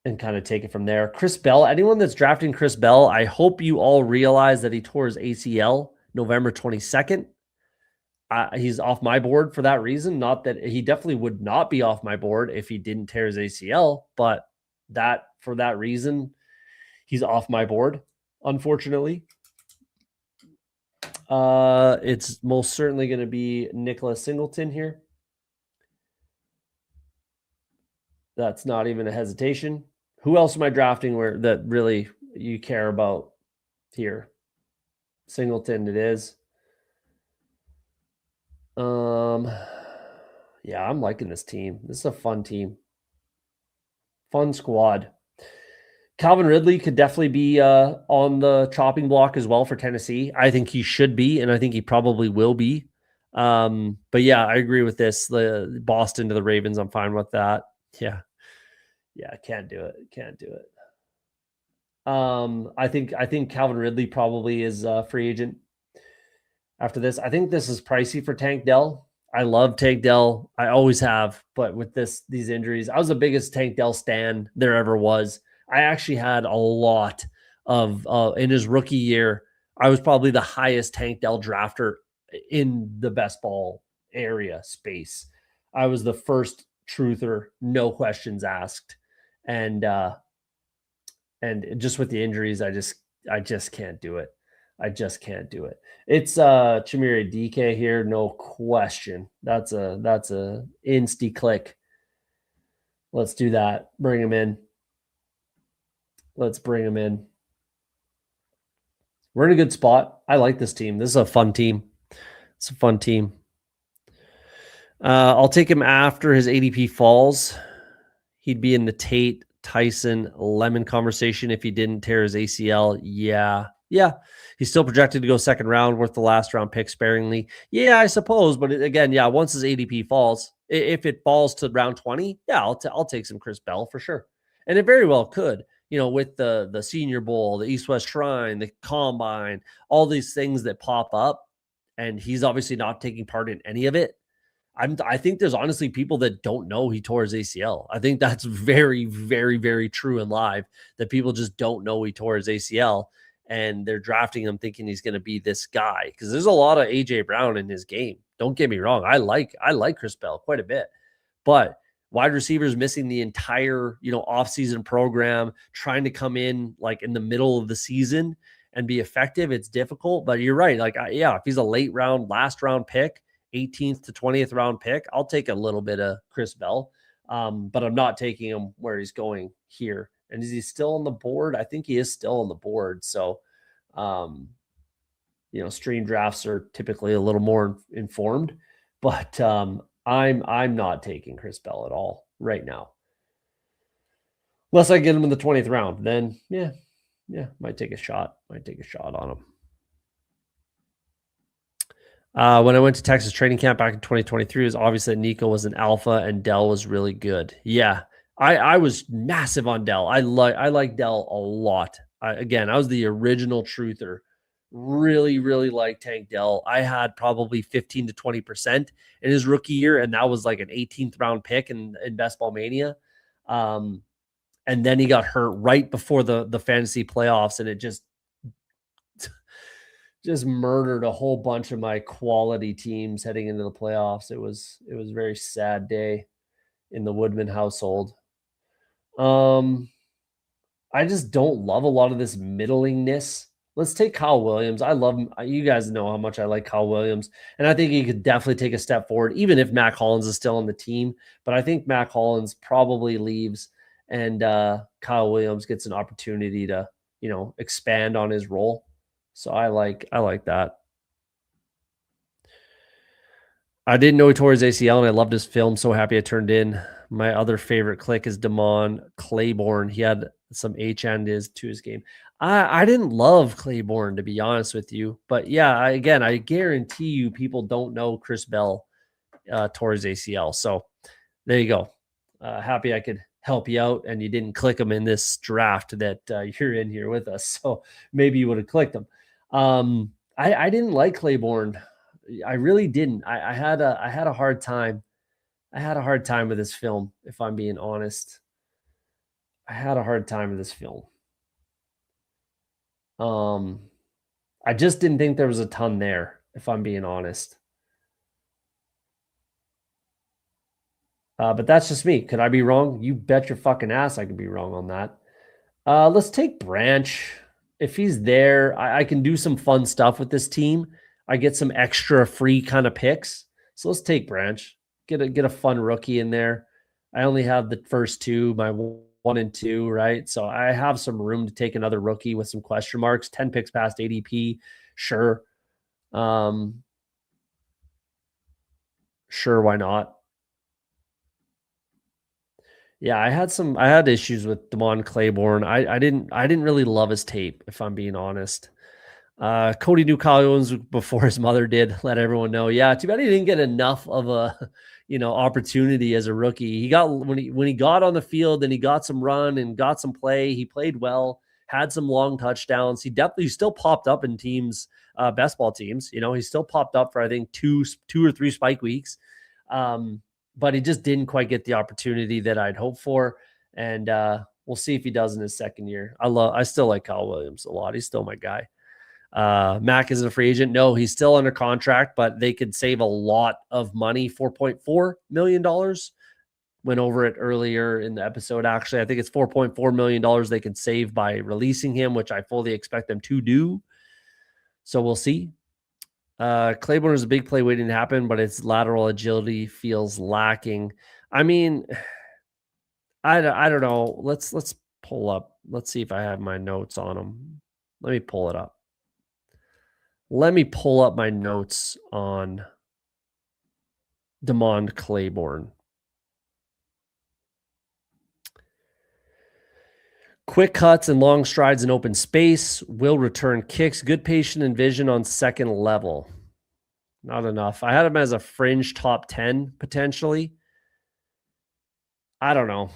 and kind of take it from there. Chris Bell, anyone that's drafting Chris Bell, I hope you all realize that he tore his ACL November 22nd. He's off my board for that reason. Not that he definitely would not be off my board if he didn't tear his ACL, but for that reason, he's off my board, unfortunately. It's most certainly going to be Nicholas Singleton here. That's not even a hesitation. Who else am I drafting that really you care about here? Singleton it is. Yeah, I'm liking this team. This is a fun team. Fun squad. Calvin Ridley could definitely be on the chopping block as well for Tennessee. I think he should be, and I think he probably will be. But yeah, I agree with this. The Boston to the Ravens, I'm fine with that. Yeah. Yeah, can't do it. Can't do it. I think Calvin Ridley probably is a free agent after this. I think this is pricey for Tank Dell. I love Tank Dell. I always have, but with these injuries, I was the biggest Tank Dell stan there ever was. I actually had a lot of in his rookie year. I was probably the highest Tank Dell drafter in the best ball area space. I was the first truther, no questions asked, and just with the injuries, I just can't do it. I just can't do it. It's Chimere DK here, no question. That's a insty click. Let's do that. Bring him in. Let's bring him in. We're in a good spot. I like this team. This is a fun team. It's a fun team. I'll take him after his ADP falls. He'd be in the Tate, Tyson, Lemon conversation if he didn't tear his ACL. Yeah. He's still projected to go second round, worth the last round pick sparingly. Yeah, I suppose. But again, yeah, once his ADP falls, if it falls to round 20, yeah, I'll take some Chris Bell for sure. And it very well could, with the Senior Bowl, the East-West Shrine, the Combine, all these things that pop up. And he's obviously not taking part in any of it. I think there's honestly people that don't know he tore his ACL. I think that's very, very, very true and live, that people just don't know he tore his ACL and they're drafting him thinking he's going to be this guy. Because there's a lot of AJ Brown in his game. Don't get me wrong. I like Chris Bell quite a bit. But wide receivers missing the entire, offseason program, trying to come in like in the middle of the season and be effective, it's difficult. But you're right. Like, if he's a last round pick, 18th to 20th round pick, I'll take a little bit of Chris Bell, but I'm not taking him where he's going here. And is he still on the board? I think he is still on the board. So, stream drafts are typically a little more informed, but I'm not taking Chris Bell at all right now. Unless I get him in the 20th round, then yeah, might take a shot on him. When I went to Texas training camp back in 2023, it was obvious that Nico was an alpha and Dell was really good. Yeah, I was massive on Dell. I like Dell a lot. I was the original truther. Really, really like Tank Dell. I had probably 15 to 20% in his rookie year, and that was like an 18th round pick in Best Ball Mania. And then he got hurt right before the fantasy playoffs, and it just murdered a whole bunch of my quality teams heading into the playoffs. It was a very sad day in the Woodman household. I just don't love a lot of this middlingness. Let's take Kyle Williams. I love him. You guys know how much I like Kyle Williams, and I think he could definitely take a step forward, even if Mac Hollins is still on the team. But I think Mac Hollins probably leaves, and Kyle Williams gets an opportunity to, expand on his role. So I like that. I didn't know he tore his ACL, and I loved his film. So happy I turned in. My other favorite click is Damon Claiborne. He had some H and is to his game. I didn't love Claiborne, to be honest with you, but yeah, I guarantee you people don't know Chris Bell tore his ACL. So there you go. Happy I could help you out, and you didn't click him in this draft that you're in here with us. So maybe you would have clicked him. I didn't like Claiborne. I really didn't. I had a hard time. I had a hard time with this film, if I'm being honest. I had a hard time with this film. I just didn't think there was a ton there, if I'm being honest. But that's just me. Could I be wrong? You bet your fucking ass I could be wrong on that. Let's take Branch. If he's there, I can do some fun stuff with this team. I get some extra free kind of picks. So let's take Branch. Get a fun rookie in there. I only have the first two, my 1 and 2, right? So I have some room to take another rookie with some question marks. 10 picks past ADP, sure. Sure, why not? Yeah, I had issues with Damon Claiborne. I didn't really love his tape, if I'm being honest. Cody knew Kyle Owens before his mother did. Let everyone know. Yeah, too bad he didn't get enough of a opportunity as a rookie. He got when he got on the field and he got some run and got some play. He played well, had some long touchdowns. He definitely still popped up in teams, best ball teams. He still popped up for I think two or three spike weeks. But he just didn't quite get the opportunity that I'd hoped for. And we'll see if he does in his second year. I still like Kyle Williams a lot. He's still my guy. Mac is a free agent. No, he's still under contract, but they could save a lot of money. $4.4 million. Went over it earlier in the episode. Actually, I think it's $4.4 million they could save by releasing him, which I fully expect them to do. So we'll see. Claiborne is a big play waiting to happen, but its lateral agility feels lacking. I mean, I don't know. Let's pull up. Let's see if I have my notes on him. Let me pull it up. Let me pull up my notes on Damon Claiborne. Quick cuts and long strides in open space, will return kicks, good patient and vision on second level. Not enough. I had him as a fringe top 10 potentially. I don't know.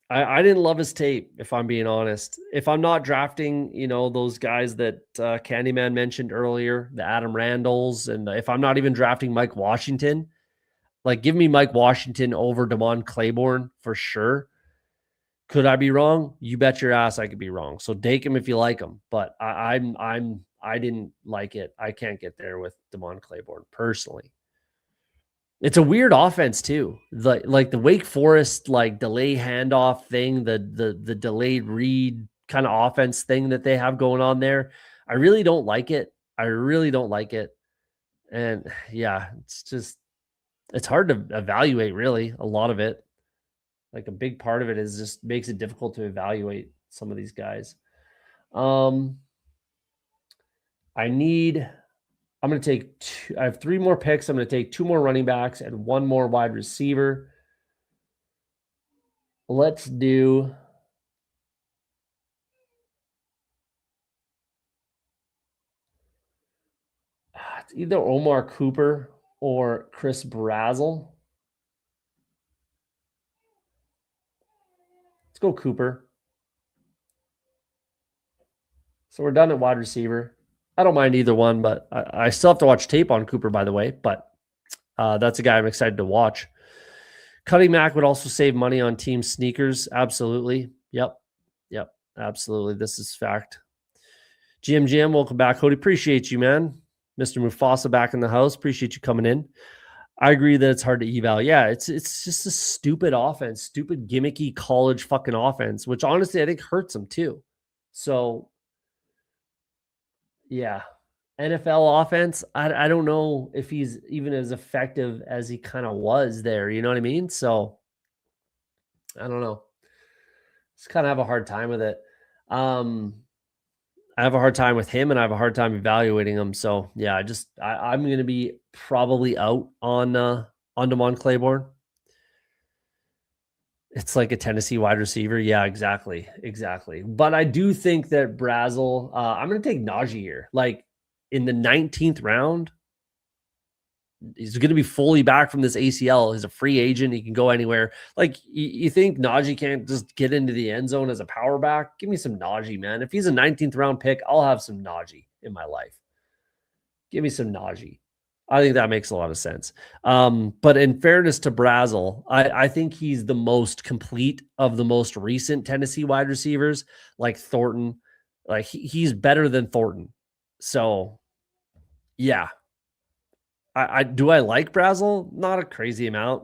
I didn't love his tape, if I'm being honest. If I'm not drafting, those guys that Candyman mentioned earlier, the Adam Randalls, and if I'm not even drafting Mike Washington, like give me Mike Washington over Damon Claiborne for sure. Could I be wrong? You bet your ass I could be wrong. So take him if you like him. But I didn't like it. I can't get there with Damon Claiborne personally. It's a weird offense too. Like the Wake Forest delay handoff thing, the delayed read kind of offense thing that they have going on there. I really don't like it. And yeah, it's hard to evaluate really a lot of it. Like a big part of it is just makes it difficult to evaluate some of these guys. I'm going to take I have 3 more picks. I'm going to take 2 more running backs and 1 more wide receiver. Let's do it's either Omar Cooper or Chris Brazel. Let's go Cooper. So we're done at wide receiver. I don't mind either one, but I still have to watch tape on Cooper, by the way. But that's a guy I'm excited to watch. Cutting Mac would also save money on team sneakers. Absolutely. Yep. Absolutely. This is fact. GM, welcome back. Cody, appreciate you, man. Mr. Mufasa back in the house. Appreciate you coming in. I agree that it's hard to eval. Yeah, it's just a stupid offense, stupid gimmicky college fucking offense, which honestly I think hurts him too. So yeah, NFL offense, I don't know if he's even as effective as he kind of was there. You know what I mean? So I don't know. Just kind of have a hard time with it. I have a hard time with him, and I have a hard time evaluating him. So yeah, I'm going to be probably out on Damon Claiborne. It's like a Tennessee wide receiver. Yeah, exactly. Exactly. But I do think that Brazel, I'm going to take Najee here. Like in the 19th round, he's going to be fully back from this ACL. He's a free agent. He can go anywhere. Like you think Najee can't just get into the end zone as a power back? Give me some Najee, man. If he's a 19th round pick, I'll have some Najee in my life. Give me some Najee. I think that makes a lot of sense. But in fairness to Brazel, I think he's the most complete of the most recent Tennessee wide receivers, like Thornton. Like he's better than Thornton. So, yeah. I do I like Brazel? Not a crazy amount,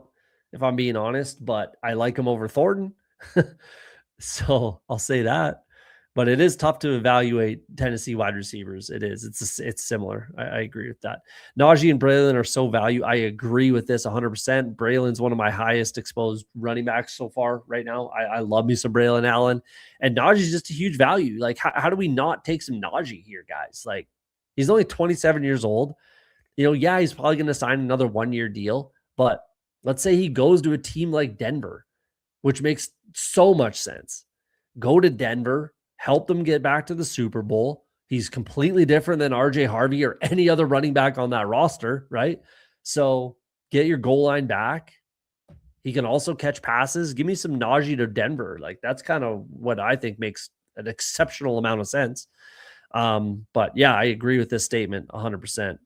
if I'm being honest, but I like him over Thornton. So I'll say that. But it is tough to evaluate Tennessee wide receivers. It is. It's similar. I agree with that. Najee and Braylon are so value. I agree with this 100%. Braylon's one of my highest exposed running backs so far right now. I love me some Braylon Allen. And Najee's just a huge value. Like, how do we not take some Najee here, guys? Like, he's only 27 years old. Yeah, he's probably going to sign another 1-year deal. But let's say he goes to a team like Denver, which makes so much sense. Go to Denver, help them get back to the Super Bowl. He's completely different than RJ Harvey or any other running back on that roster, right? So get your goal line back. He can also catch passes. Give me some Najee to Denver. Like that's kind of what I think makes an exceptional amount of sense. But yeah, I agree with this statement 100%.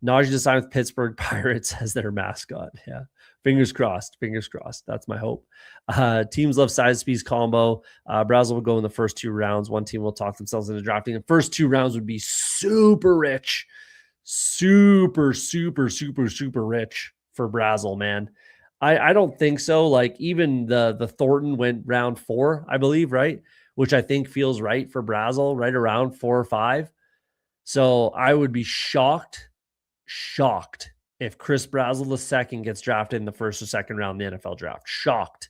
Najee to sign with Pittsburgh Pirates as their mascot. Yeah. Fingers crossed. Fingers crossed. That's my hope. Teams love size speeds combo. Brazel will go in the first 2 rounds. One team will talk themselves into drafting. The first 2 rounds would be super rich. Super, super, super, super rich for Brazel, man. I don't think so. Like even the Thornton went round 4, I believe, right? Which I think feels right for Brazel, right around 4 or 5. So I would be shocked if Chris Brazel II gets drafted in the first or second round in the NFL draft. Shocked.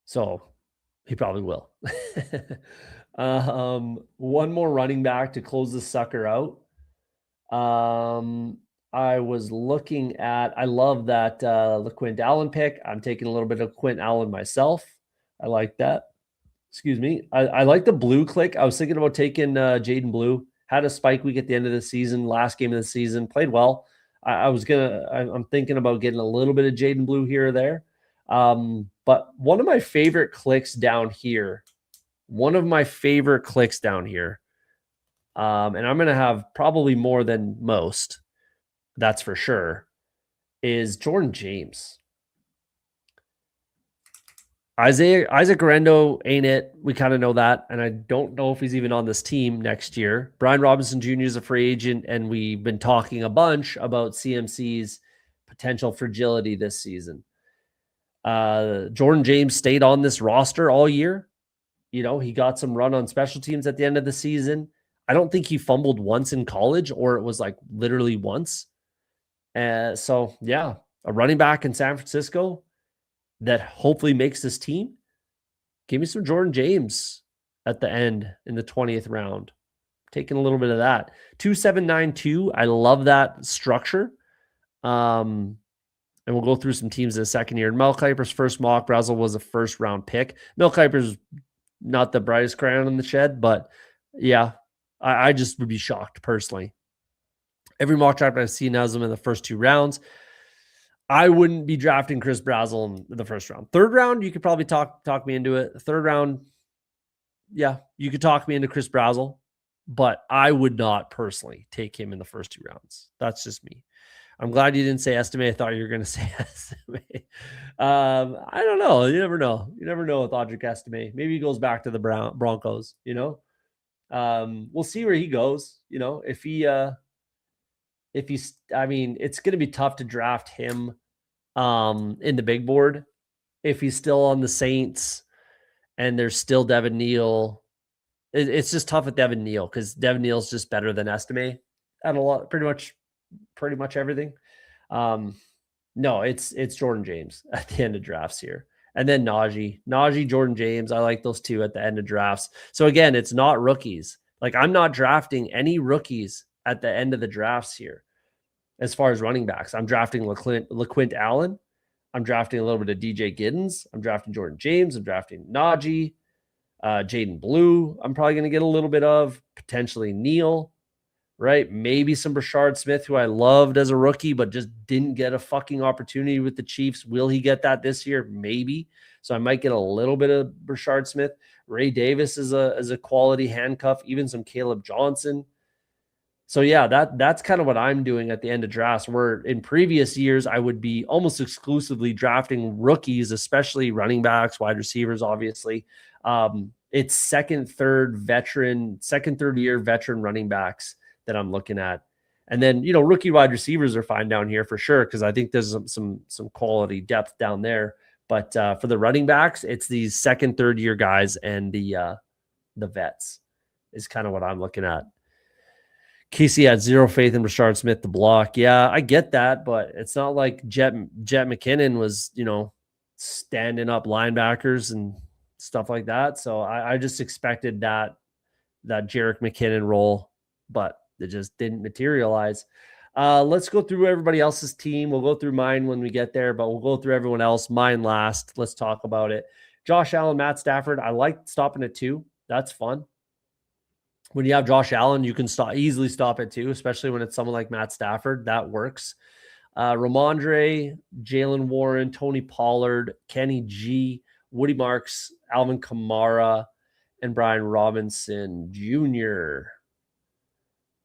So he probably will. One more running back to close this sucker out. I was looking at, I love that the Quint Allen pick. I'm taking a little bit of Quint Allen myself. I like that. Excuse me. I like the blue click. I was thinking about taking Jaden Blue. Had a spike week at the end of the season, last game of the season, played well. I'm thinking about getting a little bit of Jaden Blue here or there. But one of my favorite clicks down here, and I'm going to have probably more than most, that's for sure, is Jordan James. Isaac Garendo ain't it. We kind of know that. And I don't know if he's even on this team next year. Brian Robinson Jr. is a free agent, and we've been talking a bunch about CMC's potential fragility this season. Jordan James stayed on this roster all year. He got some run on special teams at the end of the season. I don't think he fumbled once in college, or it was like literally once. So, yeah, a running back in San Francisco that hopefully makes this team. Give me some Jordan James at the end in the 20th round. Taking a little bit of that. 2792. I love that structure. And we'll go through some teams in a second here. Mel Kiper's first mock. Brazel was a first round pick. Mel Kiper's not the brightest crown in the shed, but yeah, I just would be shocked personally. Every mock draft I've seen has him in the first 2 rounds. I wouldn't be drafting Chris Brazel in the first round. 3rd round, you could probably talk me into it. 3rd round, yeah, you could talk me into Chris Brazel, but I would not personally take him in the first 2 rounds. That's just me. I'm glad you didn't say Estime. I thought you were going to say Estime. I don't know. You never know. You never know with Audric Estime. Maybe he goes back to the Broncos, We'll see where he goes, if he's, it's going to be tough to draft him in the big board if he's still on the Saints and there's still Devin Neal. It's just tough with Devin Neal because Devin Neal's just better than Estime at a lot, pretty much everything. No, it's Jordan James at the end of drafts here. And then Najee, Jordan James. I like those two at the end of drafts. So again, it's not rookies. Like I'm not drafting any rookies at the end of the drafts here. As far as running backs, I'm drafting LaQuint Allen. I'm drafting a little bit of DJ Giddens. I'm drafting Jordan James. I'm drafting Najee, Jaden Blue. I'm probably going to get a little bit of potentially Neal, right? Maybe some Brashard Smith, who I loved as a rookie, but just didn't get a fucking opportunity with the Chiefs. Will he get that this year? Maybe. So I might get a little bit of Brashard Smith. Ray Davis is a quality handcuff, even some Caleb Johnson. So yeah, that's kind of what I'm doing at the end of drafts, where in previous years, I would be almost exclusively drafting rookies, especially running backs, wide receivers, obviously. It's second, third year veteran running backs that I'm looking at. And then, rookie wide receivers are fine down here for sure, because I think there's some quality depth down there. But for the running backs, it's these second, third year guys and the vets is kind of what I'm looking at. Casey had zero faith in Brashard Smith to block. Yeah, I get that, but it's not like Jet McKinnon was, standing up linebackers and stuff like that. So I just expected that Jerick McKinnon role, but it just didn't materialize. Let's go through everybody else's team. We'll go through mine when we get there, but we'll go through everyone else. Mine last. Let's talk about it. Josh Allen, Matt Stafford. I like stopping at 2. That's fun. When you have Josh Allen, you can easily stop at 2, especially when it's someone like Matt Stafford. That works. Ramondre, Jalen Warren, Tony Pollard, Kenny G, Woody Marks, Alvin Kamara, and Brian Robinson Jr.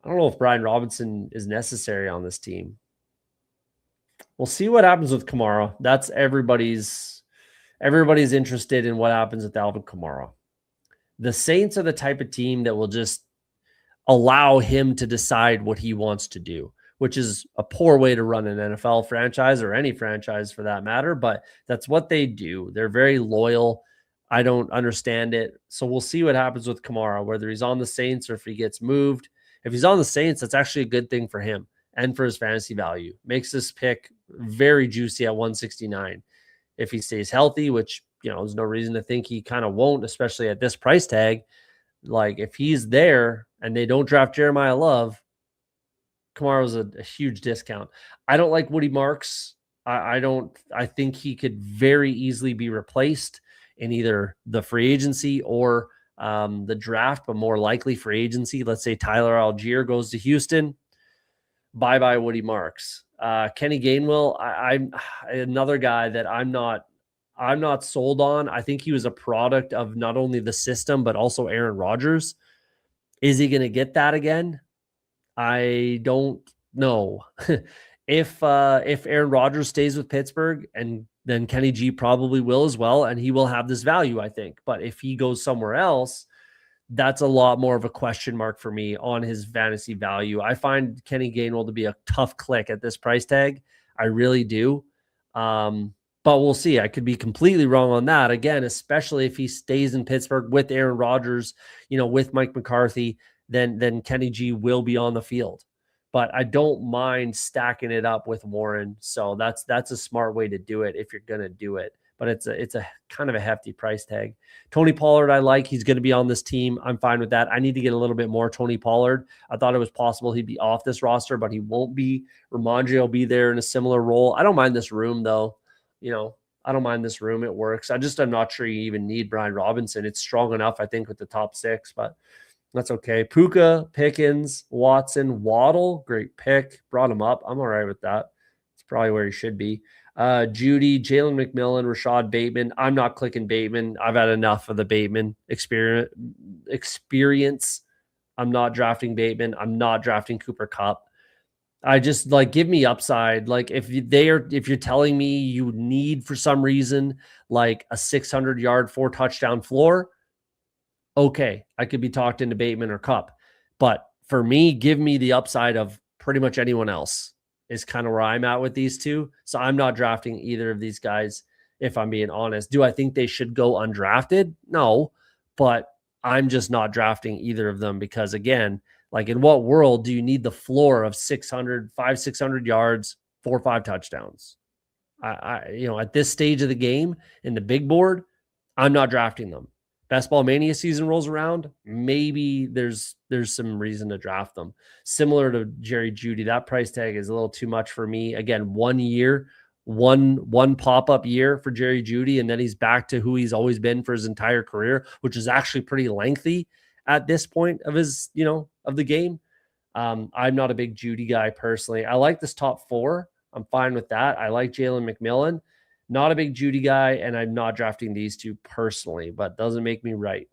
I don't know if Brian Robinson is necessary on this team. We'll see what happens with Kamara. That's everybody's interested in what happens with Alvin Kamara. The Saints are the type of team that will just allow him to decide what he wants to do, which is a poor way to run an NFL franchise or any franchise for that matter, but that's what they do. They're very loyal. I don't understand it. So we'll see what happens with Kamara, whether he's on the Saints or if he gets moved. If he's on the Saints, that's actually a good thing for him and for his fantasy value. Makes this pick very juicy at 169. If he stays healthy, which, there's no reason to think he kind of won't, especially at this price tag. Like if he's there and they don't draft Jeremiah Love, Kamara's a huge discount. I don't like Woody Marks. I think he could very easily be replaced in either the free agency or the draft, but more likely free agency. Let's say Tyler Algier goes to Houston. Bye-bye Woody Marks. Kenny Gainwell, I'm another guy that I'm not sold on. I think he was a product of not only the system, but also Aaron Rodgers. Is he going to get that again? I don't know. If Aaron Rodgers stays with Pittsburgh, and then Kenny G probably will as well, and he will have this value, I think. But if he goes somewhere else, that's a lot more of a question mark for me on his fantasy value. I find Kenny Gainwell to be a tough click at this price tag. I really do. But we'll see. I could be completely wrong on that. Again, especially if he stays in Pittsburgh with Aaron Rodgers, with Mike McCarthy, then Kenny G will be on the field. But I don't mind stacking it up with Warren. So that's a smart way to do it if you're going to do it. But it's a kind of a hefty price tag. Tony Pollard, I like. He's going to be on this team. I'm fine with that. I need to get a little bit more Tony Pollard. I thought it was possible he'd be off this roster, but he won't be. Ramondre will be there in a similar role. I don't mind this room, though. I don't mind this room. It works. I'm not sure you even need Brian Robinson. It's strong enough, I think, with the top 6, but that's okay. Puka, Pickens, Watson, Waddle, great pick. Brought him up. I'm all right with that. It's probably where he should be. Judy, Jalen McMillan, Rashad Bateman. I'm not clicking Bateman. I've had enough of the Bateman experience. I'm not drafting Bateman. I'm not drafting Cooper Kupp. I just give me upside. Like if you're telling me you need for some reason like a 600-yard 4-touchdown floor, okay, I could be talked into Bateman or Kupp. But for me, give me the upside of pretty much anyone else is kind of where I'm at with these two. So I'm not drafting either of these guys, if I'm being honest. Do I think they should go undrafted? No, but I'm just not drafting either of them because, again, in what world do you need the floor of 600 yards, 4 or 5 touchdowns? At this stage of the game in the big board, I'm not drafting them. Best Ball Mania season rolls around, maybe there's some reason to draft them. Similar to Jerry Jeudy, that price tag is a little too much for me. Again, 1 year, one pop-up year for Jerry Jeudy, and then he's back to who he's always been for his entire career, which is actually pretty lengthy at this point of his, of the game. I'm not a big Jeudy guy personally. I like this top 4. I'm fine with that. I like Jalen McMillan. Not a big Jeudy guy, and I'm not drafting these two personally, but doesn't make me right.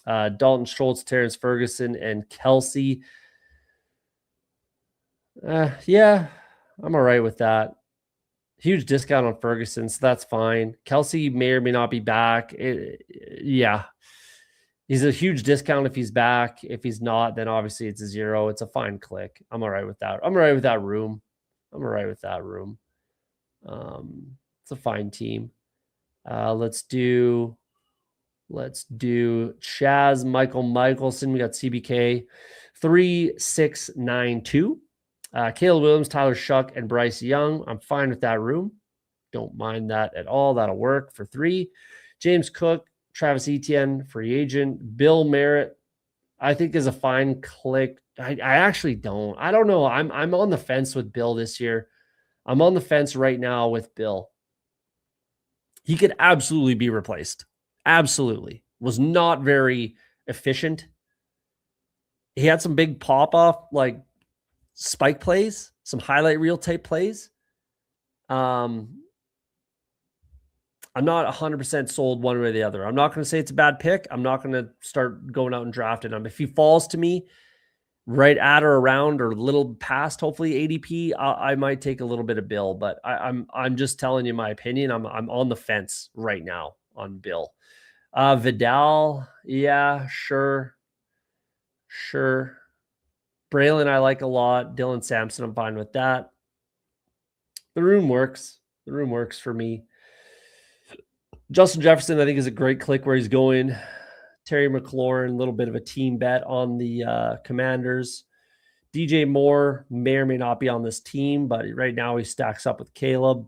Dalton Schultz, Terrence Ferguson, and Kelsey. Yeah, I'm all right with that. Huge discount on Ferguson, so that's fine. Kelsey may or may not be back. Yeah. He's a huge discount if he's back. If he's not, then obviously it's a 0. It's a fine click. I'm all right with that. I'm all right with that room. It's a fine team. Let's do Chaz Michael Michelson. We got CBK 3692. Caleb Williams, Tyler Shuck, and Bryce Young. I'm fine with that room. Don't mind that at all. That'll work for 3. James Cook, Travis Etienne, free agent. Bill Merritt, I think is a fine click. I actually don't. I don't know. I'm on the fence with Bill this year. I'm on the fence right now with Bill. He could absolutely be replaced. Absolutely. Was not very efficient. He had some big pop-off, like spike plays, some highlight reel type plays. I'm not 100% sold one way or the other. I'm not going to say it's a bad pick. I'm not going to start going out and drafting him. If he falls to me right at or around or a little past, hopefully ADP, I might take a little bit of Bill. But I'm just telling you my opinion. I'm on the fence right now on Bill. Vidal, yeah, sure. Braylon, I like a lot. Dylan Sampson, I'm fine with that. The room works. The room works for me. Justin Jefferson, I think, is a great click where he's going. Terry McLaurin, a little bit of a team bet on the Commanders. DJ Moore may or may not be on this team, but right now he stacks up with Caleb.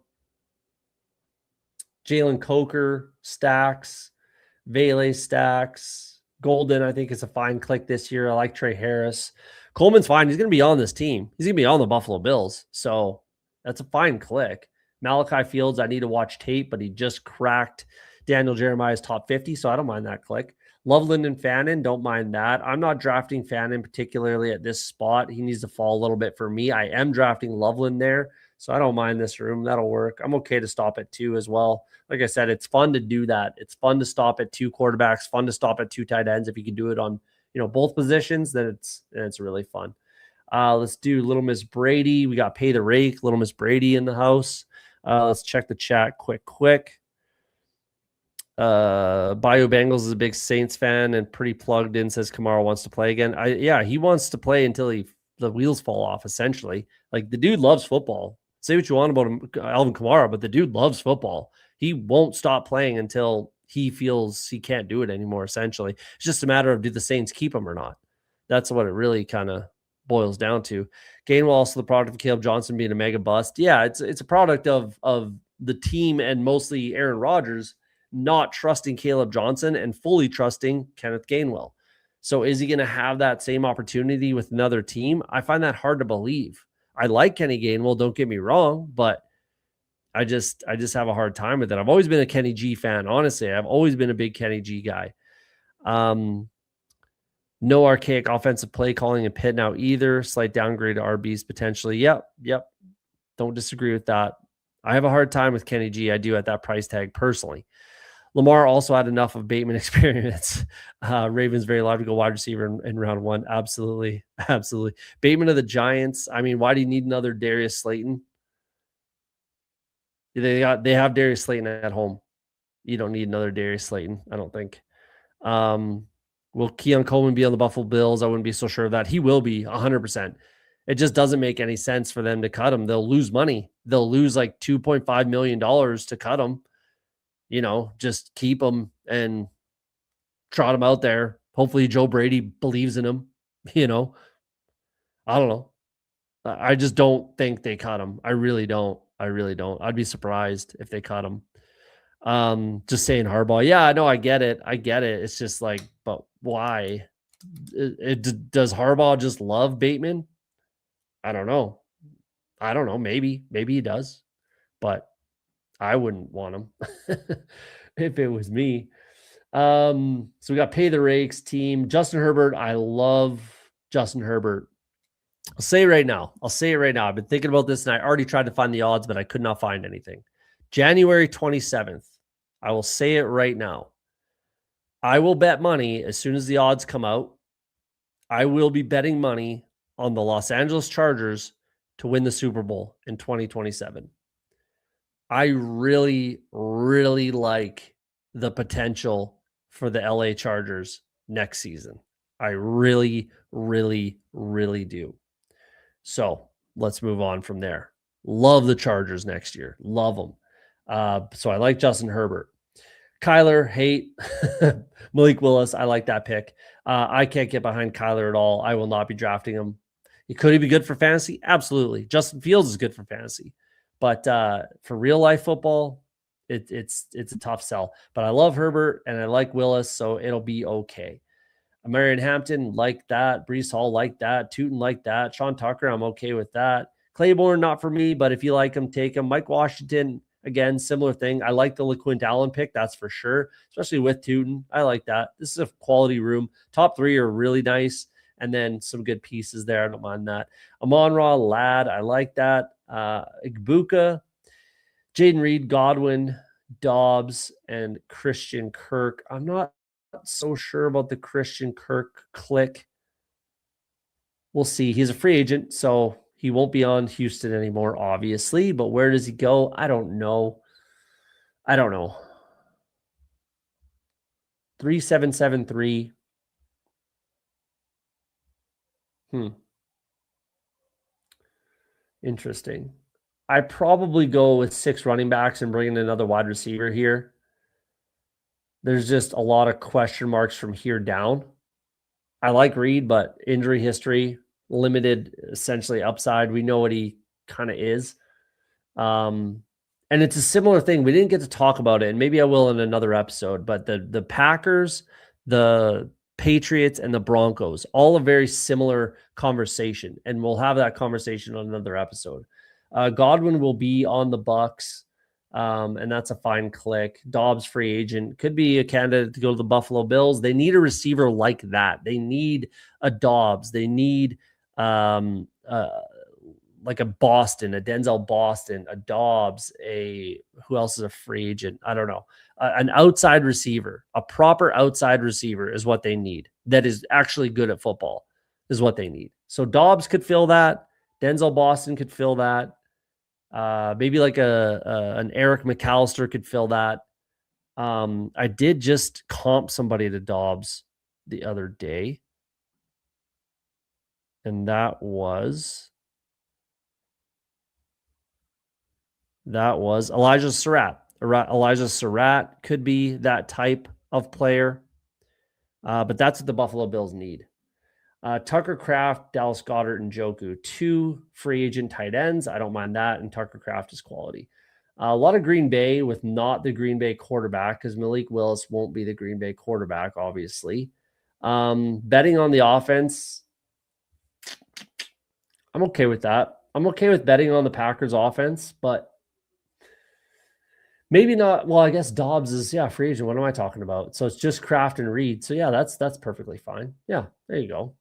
Jalen Coker stacks. Vele stacks. Golden, I think, is a fine click this year. I like Trey Harris. Coleman's fine. He's going to be on this team. He's going to be on the Buffalo Bills. So that's a fine click. Malachi Fields, I need to watch tape, but he just cracked Daniel Jeremiah's top 50, so I don't mind that click. Loveland and Fannin, don't mind that. I'm not drafting Fannin particularly at this spot. He needs to fall a little bit for me. I am drafting Loveland there, so I don't mind this room. That'll work. I'm okay to stop at 2 as well. Like I said, it's fun to do that. It's fun to stop at 2 quarterbacks, fun to stop at 2 tight ends. If you can do it on both positions, then it's really fun. Let's do Little Miss Brady. We got Pay the Rake, Little Miss Brady in the house. Let's check the chat quick. Bayou Bengals is a big Saints fan and pretty plugged in, says Kamara wants to play again. Yeah, he wants to play until the wheels fall off, essentially. Like, the dude loves football. Say what you want about him, Alvin Kamara, but the dude loves football. He won't stop playing until he feels he can't do it anymore, essentially. It's just a matter of, do the Saints keep him or not? That's what it really kind of boils down to. Gainwell, also the product of Caleb Johnson being a mega bust. Yeah, it's a product of the team and mostly Aaron Rodgers not trusting Caleb Johnson and fully trusting Kenneth Gainwell. So is he going to have that same opportunity with another team? I find that hard to believe. I like Kenny Gainwell, don't get me wrong, but I just have a hard time with it. I've always been a Kenny G fan, honestly. I've always been a big Kenny G guy. No archaic offensive play calling in Pitt now either. Slight downgrade to RBs potentially. Yep. Don't disagree with that. I have a hard time with Kenny G. I do at that price tag personally. Lamar also had enough of Bateman experience. Ravens very liable to go wide receiver in round 1. Absolutely. Bateman of the Giants. I mean, why do you need another Darius Slayton? They have Darius Slayton at home. You don't need another Darius Slayton, I don't think. Will Keon Coleman be on the Buffalo Bills? I wouldn't be so sure of that. He will be 100%. It just doesn't make any sense for them to cut him. They'll lose money. They'll lose like $2.5 million to cut him. Just keep him and trot him out there. Hopefully Joe Brady believes in him. I don't know. I just don't think they cut him. I really don't. I really don't. I'd be surprised if they cut him. Just saying Harbaugh. Yeah, I know. I get it. It's just like, but why? Does Harbaugh just love Bateman? I don't know. Maybe he does, but I wouldn't want him if it was me. So we got pay the rakes team. Justin Herbert. I love Justin Herbert. I'll say it right now. I've been thinking about this and I already tried to find the odds, but I could not find anything. January 27th. I will say it right now. I will bet money as soon as the odds come out. I will be betting money on the Los Angeles Chargers to win the Super Bowl in 2027. I really, really like the potential for the LA Chargers next season. I really, really, really do. So let's move on from there. Love the Chargers next year. Love them. So I like Justin Herbert. Kyler, hate. Malik Willis, I like that pick. I can't get behind Kyler at all. I will not be drafting him. Could he be good for fantasy? Absolutely. Justin Fields is good for fantasy. But for real life football, it's a tough sell. But I love Herbert and I like Willis, so it'll be okay. Marion Hampton, like that. Breece Hall, like that. Tootin, like that. Sean Tucker, I'm okay with that. Claiborne, not for me, but if you like him, take him. Mike Washington, again, similar thing. I like the LaQuint Allen pick, that's for sure, especially with Tootin. I like that. This is a quality room. Top three are really nice, and then some good pieces there. I don't mind that. Amon-Ra, Ladd, I like that. Igbuka, Jaden Reed, Godwin, Dobbs, and Christian Kirk. I'm not so sure about the Christian Kirk click. We'll see. He's a free agent, so he won't be on Houston anymore, obviously. But where does he go? I don't know. 3773. Interesting. I probably go with 6 running backs and bring in another wide receiver here. There's just a lot of question marks from here down. I like Reed, but injury history, limited essentially upside. We know what he kind of is. And it's a similar thing. We didn't get to talk about it, and maybe I will in another episode, but the Packers, the Patriots, and the Broncos, all a very similar conversation, and we'll have that conversation on another episode. Godwin will be on the Bucks, and that's a fine click. Dobbs, free agent, could be a candidate to go to the Buffalo Bills. They need a receiver like that. They need a Dobbs. They need like a Boston, a Denzel Boston, a Dobbs, who else is a free agent? I don't know. An outside receiver, a proper outside receiver is what they need. That is actually good at football is what they need. So Dobbs could fill that. Denzel Boston could fill that. Maybe like an Eric McAllister could fill that. I did just comp somebody to Dobbs the other day, and that was Elijah Surratt. Elijah Surratt could be that type of player, but that's what the Buffalo Bills need. Tucker Kraft, Dallas Goedert, and Njoku, 2 free agent tight ends. I don't mind that, and Tucker Kraft is quality. A lot of Green Bay with not the Green Bay quarterback, because Malik Willis won't be the Green Bay quarterback, obviously. Betting on the offense, I'm okay with that. I'm okay with betting on the Packers offense, but maybe not. Well, I guess Dobbs is, free agent. What am I talking about? So it's just Kraft and Reed. So yeah, that's perfectly fine. Yeah, there you go.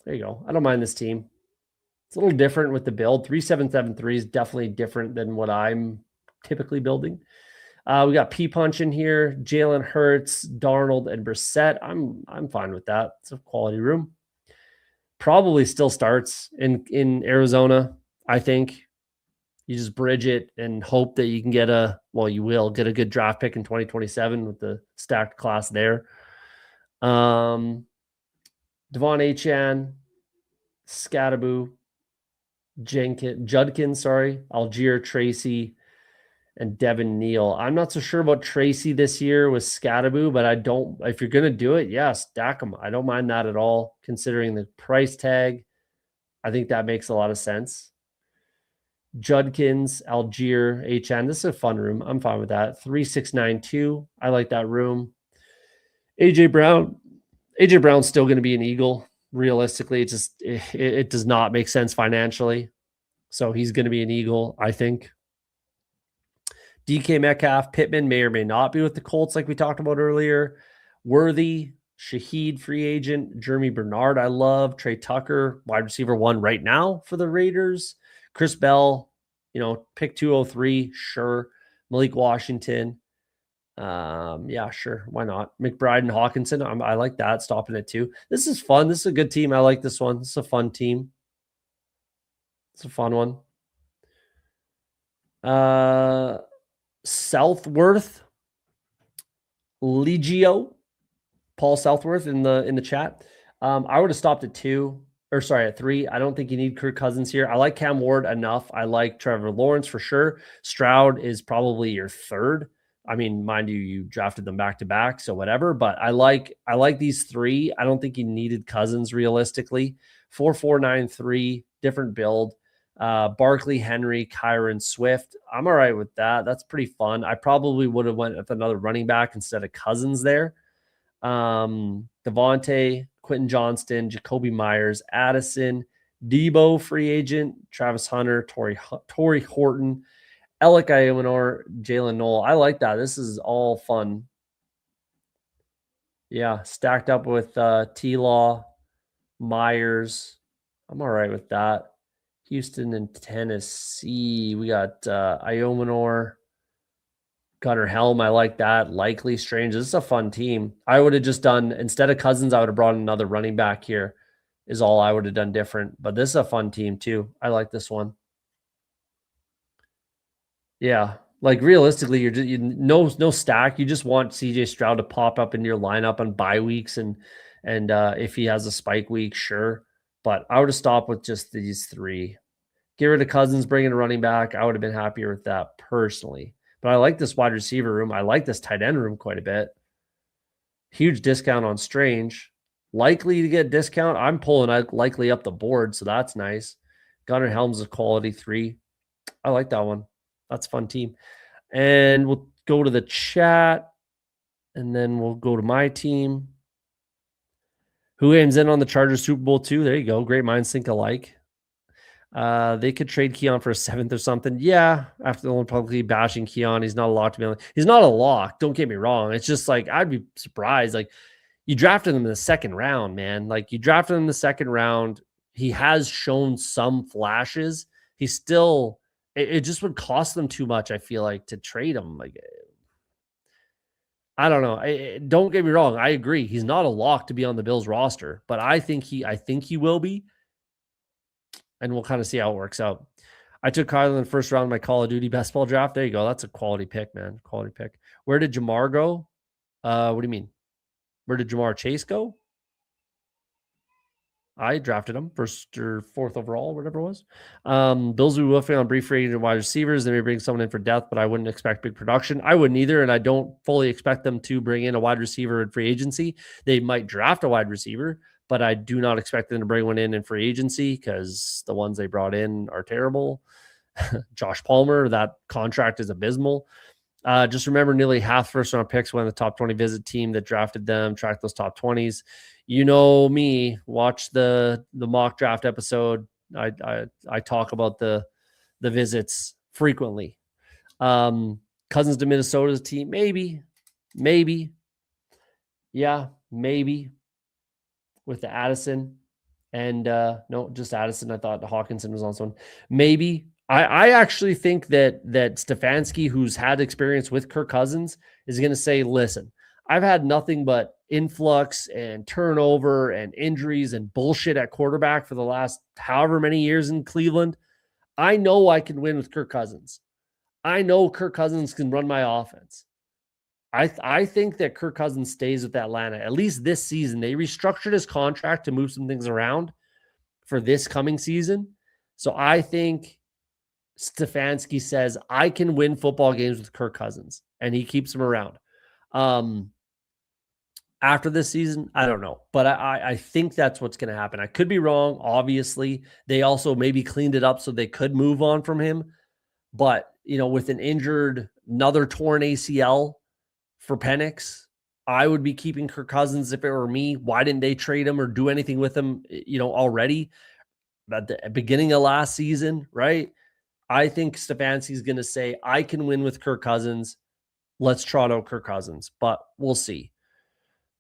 I don't mind this team. It's a little different with the build. 3773 is definitely different than what I'm typically building. We got P-Punch in here, Jalen Hurts, Darnold, and Brissett. I'm fine with that. It's a quality room. Probably still starts in Arizona, I think. You just bridge it and hope that you can you will get a good draft pick in 2027 with the stacked class there. Devon Achane, Scattaboo, Judkins, Algier, Tracy, and Devin Neal. I'm not so sure about Tracy this year with Scattaboo, but if you're going to do it, stack them. I don't mind that at all, considering the price tag. I think that makes a lot of sense. Judkins, Algier, HN. This is a fun room. I'm fine with that. 3692. I like that room. AJ Brown. AJ Brown's still going to be an Eagle. Realistically, it does not make sense financially. So he's going to be an Eagle, I think. DK Metcalf, Pittman may or may not be with the Colts, like we talked about earlier. Worthy, Shaheed, free agent. Jeremy Bernard, I love. Trey Tucker, wide receiver 1 right now for the Raiders. Chris Bell, pick 203, sure. Malik Washington, yeah, sure. Why not? McBride and Hawkinson, I like that, stopping at 2. This is fun. This is a good team. I like this one. This is a fun team. It's a fun one. Southworth, Legio, Paul Southworth in the chat. I would have stopped at 2, or sorry, at 3. I don't think you need Kirk Cousins here. I like Cam Ward enough. I like Trevor Lawrence for sure. Stroud is probably your 3rd. I mean, mind you, you drafted them back to back, so whatever. But I like these 3. I don't think you needed Cousins realistically. 4-4-9-3, different build. Barkley, Henry, Kyron, Swift. I'm all right with that. That's pretty fun. I probably would have went with another running back instead of Cousins there. Devontae, Quentin Johnston, Jacoby Myers, Addison, Debo, free agent, Travis Hunter, Torrey Horton, Alec Iomanor, Jalen Noel. I like that. This is all fun. Yeah, stacked up with T-Law, Myers. I'm all right with that. Houston and Tennessee. We got Iomanor, Gunnar Helm. I like that. Likely Strange. This is a fun team. I would have just done, instead of Cousins, I would have brought another running back here, is all I would have done different. But this is a fun team too. I like this one. Yeah. Like realistically, you're no stack. You just want CJ Stroud to pop up in your lineup on bye weeks and if he has a spike week, sure. But I would have stopped with just these 3. Get rid of Cousins, bring in a running back. I would have been happier with that personally. But I like this wide receiver room. I like this tight end room quite a bit. Huge discount on Strange. Likely to get a discount. I'm pulling likely up the board, so that's nice. Gunnar Helm's a quality 3. I like that one. That's a fun team. And we'll go to the chat, and then we'll go to my team. Who aims in on the Chargers Super Bowl 2? There you go. Great minds think alike. They could trade Keon for a 7th or something. Yeah, after the one publicly bashing Keon, he's not a lock to be on. He's not a lock. Don't get me wrong. It's just like I'd be surprised. Like you drafted him in the 2nd round, man. Like you drafted him in the 2nd round. He has shown some flashes. He's still. It just would cost them too much. I feel like to trade him. Like I don't know. Don't get me wrong. I agree. He's not a lock to be on the Bills roster, but I think he will be. And we'll kind of see how it works out. I took Kyler in the 1st round of my Call of Duty Best Ball draft. There you go. That's a quality pick, man. Quality pick. Where did Jamar go? What do you mean? Where did Jamar Chase go? I drafted him 1st or 4th overall, whatever it was. Bills will be whiffing on brief free agent wide receivers. They may bring someone in for depth, but I wouldn't expect big production. I wouldn't either, and I don't fully expect them to bring in a wide receiver in free agency. They might draft a wide receiver, but I do not expect them to bring one in free agency because the ones they brought in are terrible. Josh Palmer, that contract is abysmal. Just remember, nearly half 1st-round picks went in the top 20 visit team that drafted them. Track those top 20s. You know me. Watch the mock draft episode. I talk about the visits frequently. Cousins to Minnesota's team, maybe, yeah, maybe with the Addison and no, just Addison. I thought Hawkinson was on someone. Maybe. I actually think that Stefanski, who's had experience with Kirk Cousins, is going to say, listen, I've had nothing but influx and turnover and injuries and bullshit at quarterback for the last however many years in Cleveland. I know I can win with Kirk Cousins. I know Kirk Cousins can run my offense. I think that Kirk Cousins stays with Atlanta, at least this season. They restructured his contract to move some things around for this coming season. So I think Stefanski says, I can win football games with Kirk Cousins, and he keeps him around. after this season? I don't know, but I think that's what's going to happen. I could be wrong. Obviously, they also maybe cleaned it up so they could move on from him. But with an injured, another torn ACL for Penix, I would be keeping Kirk Cousins if it were me. Why didn't they trade him or do anything with him? Already at the beginning of last season, right? I think Stefanski's going to say, I can win with Kirk Cousins. Let's trot out Kirk Cousins, but we'll see.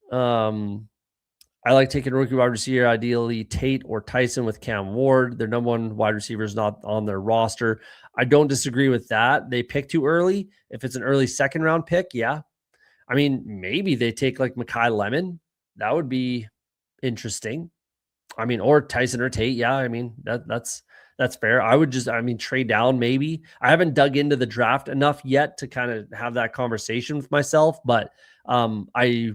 I like taking rookie wide receiver, ideally Tate or Tyson with Cam Ward. Their number one wide receiver is not on their roster. I don't disagree with that. They pick too early. If it's an early second round pick, yeah. I mean, maybe they take like Mekhi Lemon. That would be interesting. I mean, or Tyson or Tate. Yeah, I mean, that's fair. I would trade down maybe. I haven't dug into the draft enough yet to kind of have that conversation with myself, but I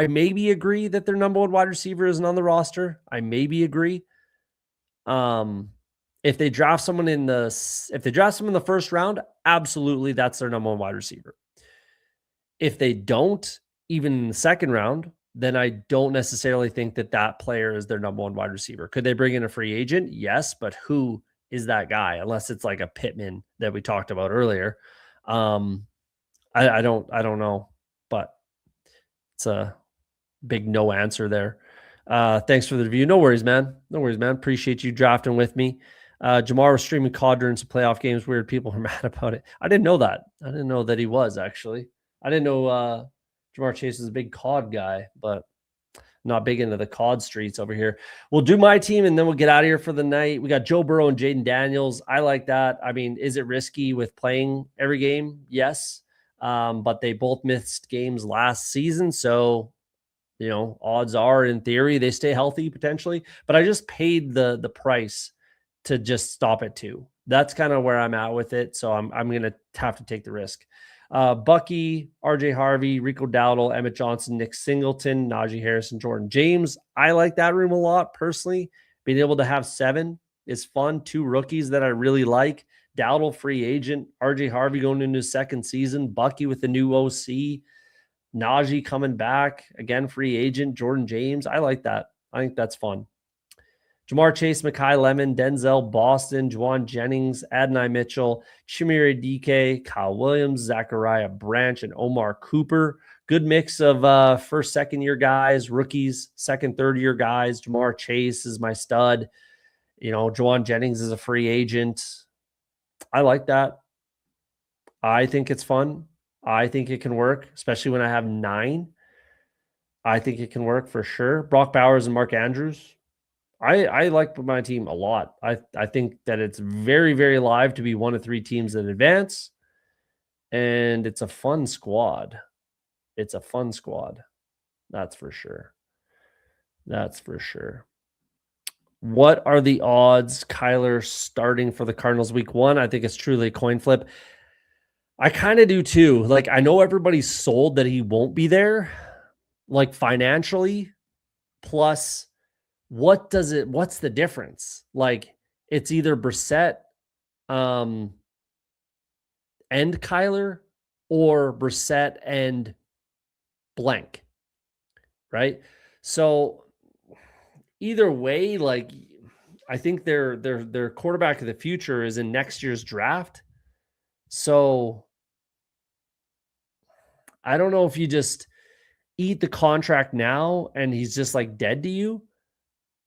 maybe agree that their number one wide receiver isn't on the roster. I maybe agree. If they draft someone in the first round, absolutely that's their number one wide receiver. If they don't, even in the second round, then I don't necessarily think that player is their number one wide receiver. Could they bring in a free agent? Yes, but who is that guy? Unless it's like a Pittman that we talked about earlier. I don't know, but it's a big no answer there. Thanks for the review. No worries, man. Appreciate you drafting with me. Jamar was streaming COD during some playoff games. Weird people are mad about it. I didn't know that. I didn't know that he was actually. I didn't know Jamar Chase is a big COD guy, but not big into the COD streets over here. We'll do my team and then we'll get out of here for the night. We got Joe Burrow and Jaden Daniels. I like that. I mean, is it risky with playing every game? Yes. But they both missed games last season. So, odds are in theory they stay healthy potentially. But I just paid the price to just stop at 2. That's kind of where I'm at with it. So I'm going to have to take the risk. Bucky, RJ Harvey, Rico Dowdle, Emmett Johnson, Nick Singleton, Najee Harris, and Jordan James. I like that room a lot personally. Being able to have 7 is fun. 2 rookies that I really like. Dowdle, free agent. RJ Harvey going into his second season. Bucky with the new OC. Najee coming back. Again, free agent. Jordan James. I like that. I think that's fun. Jamar Chase, Mekhi Lemon, Denzel Boston, Juwan Jennings, Adonai Mitchell, Chimere DK, Kyle Williams, Zachariah Branch, and Omar Cooper. Good mix of first, second-year guys, rookies, second, third-year guys. Jamar Chase is my stud. Juwan Jennings is a free agent. I like that. I think it's fun. I think it can work, especially when I have 9. I think it can work for sure. Brock Bowers and Mark Andrews. I like my team a lot. I think that it's very, very live to be one of 3 teams that advance. And it's a fun squad. That's for sure. What are the odds Kyler starting for the Cardinals week 1? I think it's truly a coin flip. I kind of do too. Like, I know everybody's sold that he won't be there, like financially. Plus, what's the difference? Like, it's either Brissett and Kyler or Brissett and blank, right? So either way, like, I think their quarterback of the future is in next year's draft. So I don't know if you just eat the contract now and he's just like dead to you.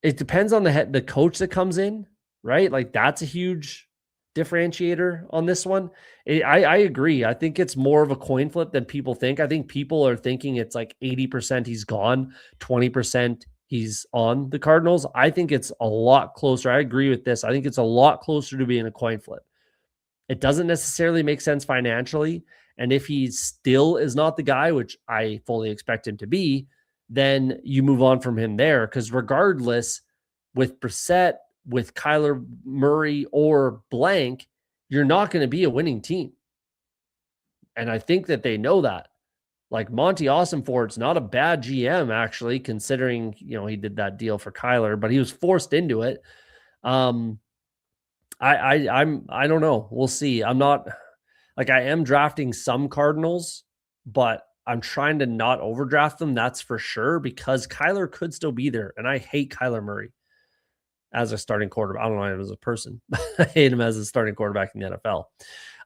It depends on the coach that comes in, right? Like, that's a huge differentiator on this one. I agree. I think it's more of a coin flip than people think. I think people are thinking it's like 80% he's gone, 20% he's on the Cardinals. I think it's a lot closer. I agree with this. I think it's a lot closer to being a coin flip. It doesn't necessarily make sense financially. And if he still is not the guy, which I fully expect him to be, then you move on from him there. Because regardless, with Brissett, with Kyler Murray, or blank, you're not going to be a winning team. And I think that they know that. Like, Monty Awesomefort's not a bad GM, actually, considering, he did that deal for Kyler, but he was forced into it. I don't know. We'll see. I'm not, like, I am drafting some Cardinals, but I'm trying to not overdraft them, that's for sure, because Kyler could still be there. And I hate Kyler Murray as a starting quarterback. I don't know him as a person. I hate him as a starting quarterback in the NFL.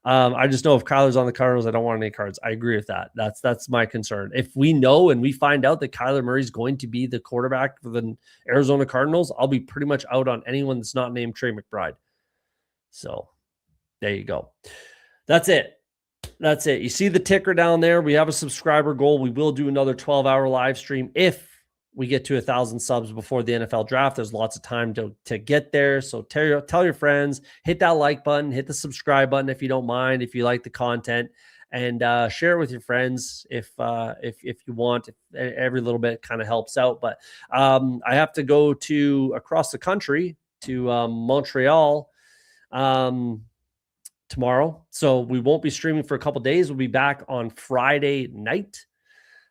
I just know if Kyler's on the Cardinals, I don't want any cards. I agree with that. That's my concern. If we know and we find out that Kyler Murray's going to be the quarterback for the Arizona Cardinals, I'll be pretty much out on anyone that's not named Trey McBride. So there you go. That's it. That's it. You see the ticker down there. We have a subscriber goal. We will do another 12-hour live stream if we get to 1,000 subs before the NFL draft. There's lots of time to get there. So tell your friends, hit that like button, hit the subscribe button if you don't mind, if you like the content, and share it with your friends if you want. Every little bit kind of helps out. But I have to go to across the country to Montreal tomorrow. So we won't be streaming for a couple days. We'll be back on Friday night.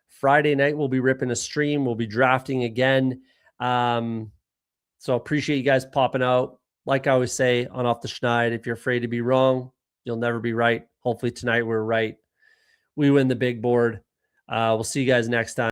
Friday night, we'll be ripping a stream. We'll be drafting again. So appreciate you guys popping out. Like I always say on Off the Schneid, if you're afraid to be wrong, you'll never be right. Hopefully tonight we're right. We win the big board. We'll see you guys next time.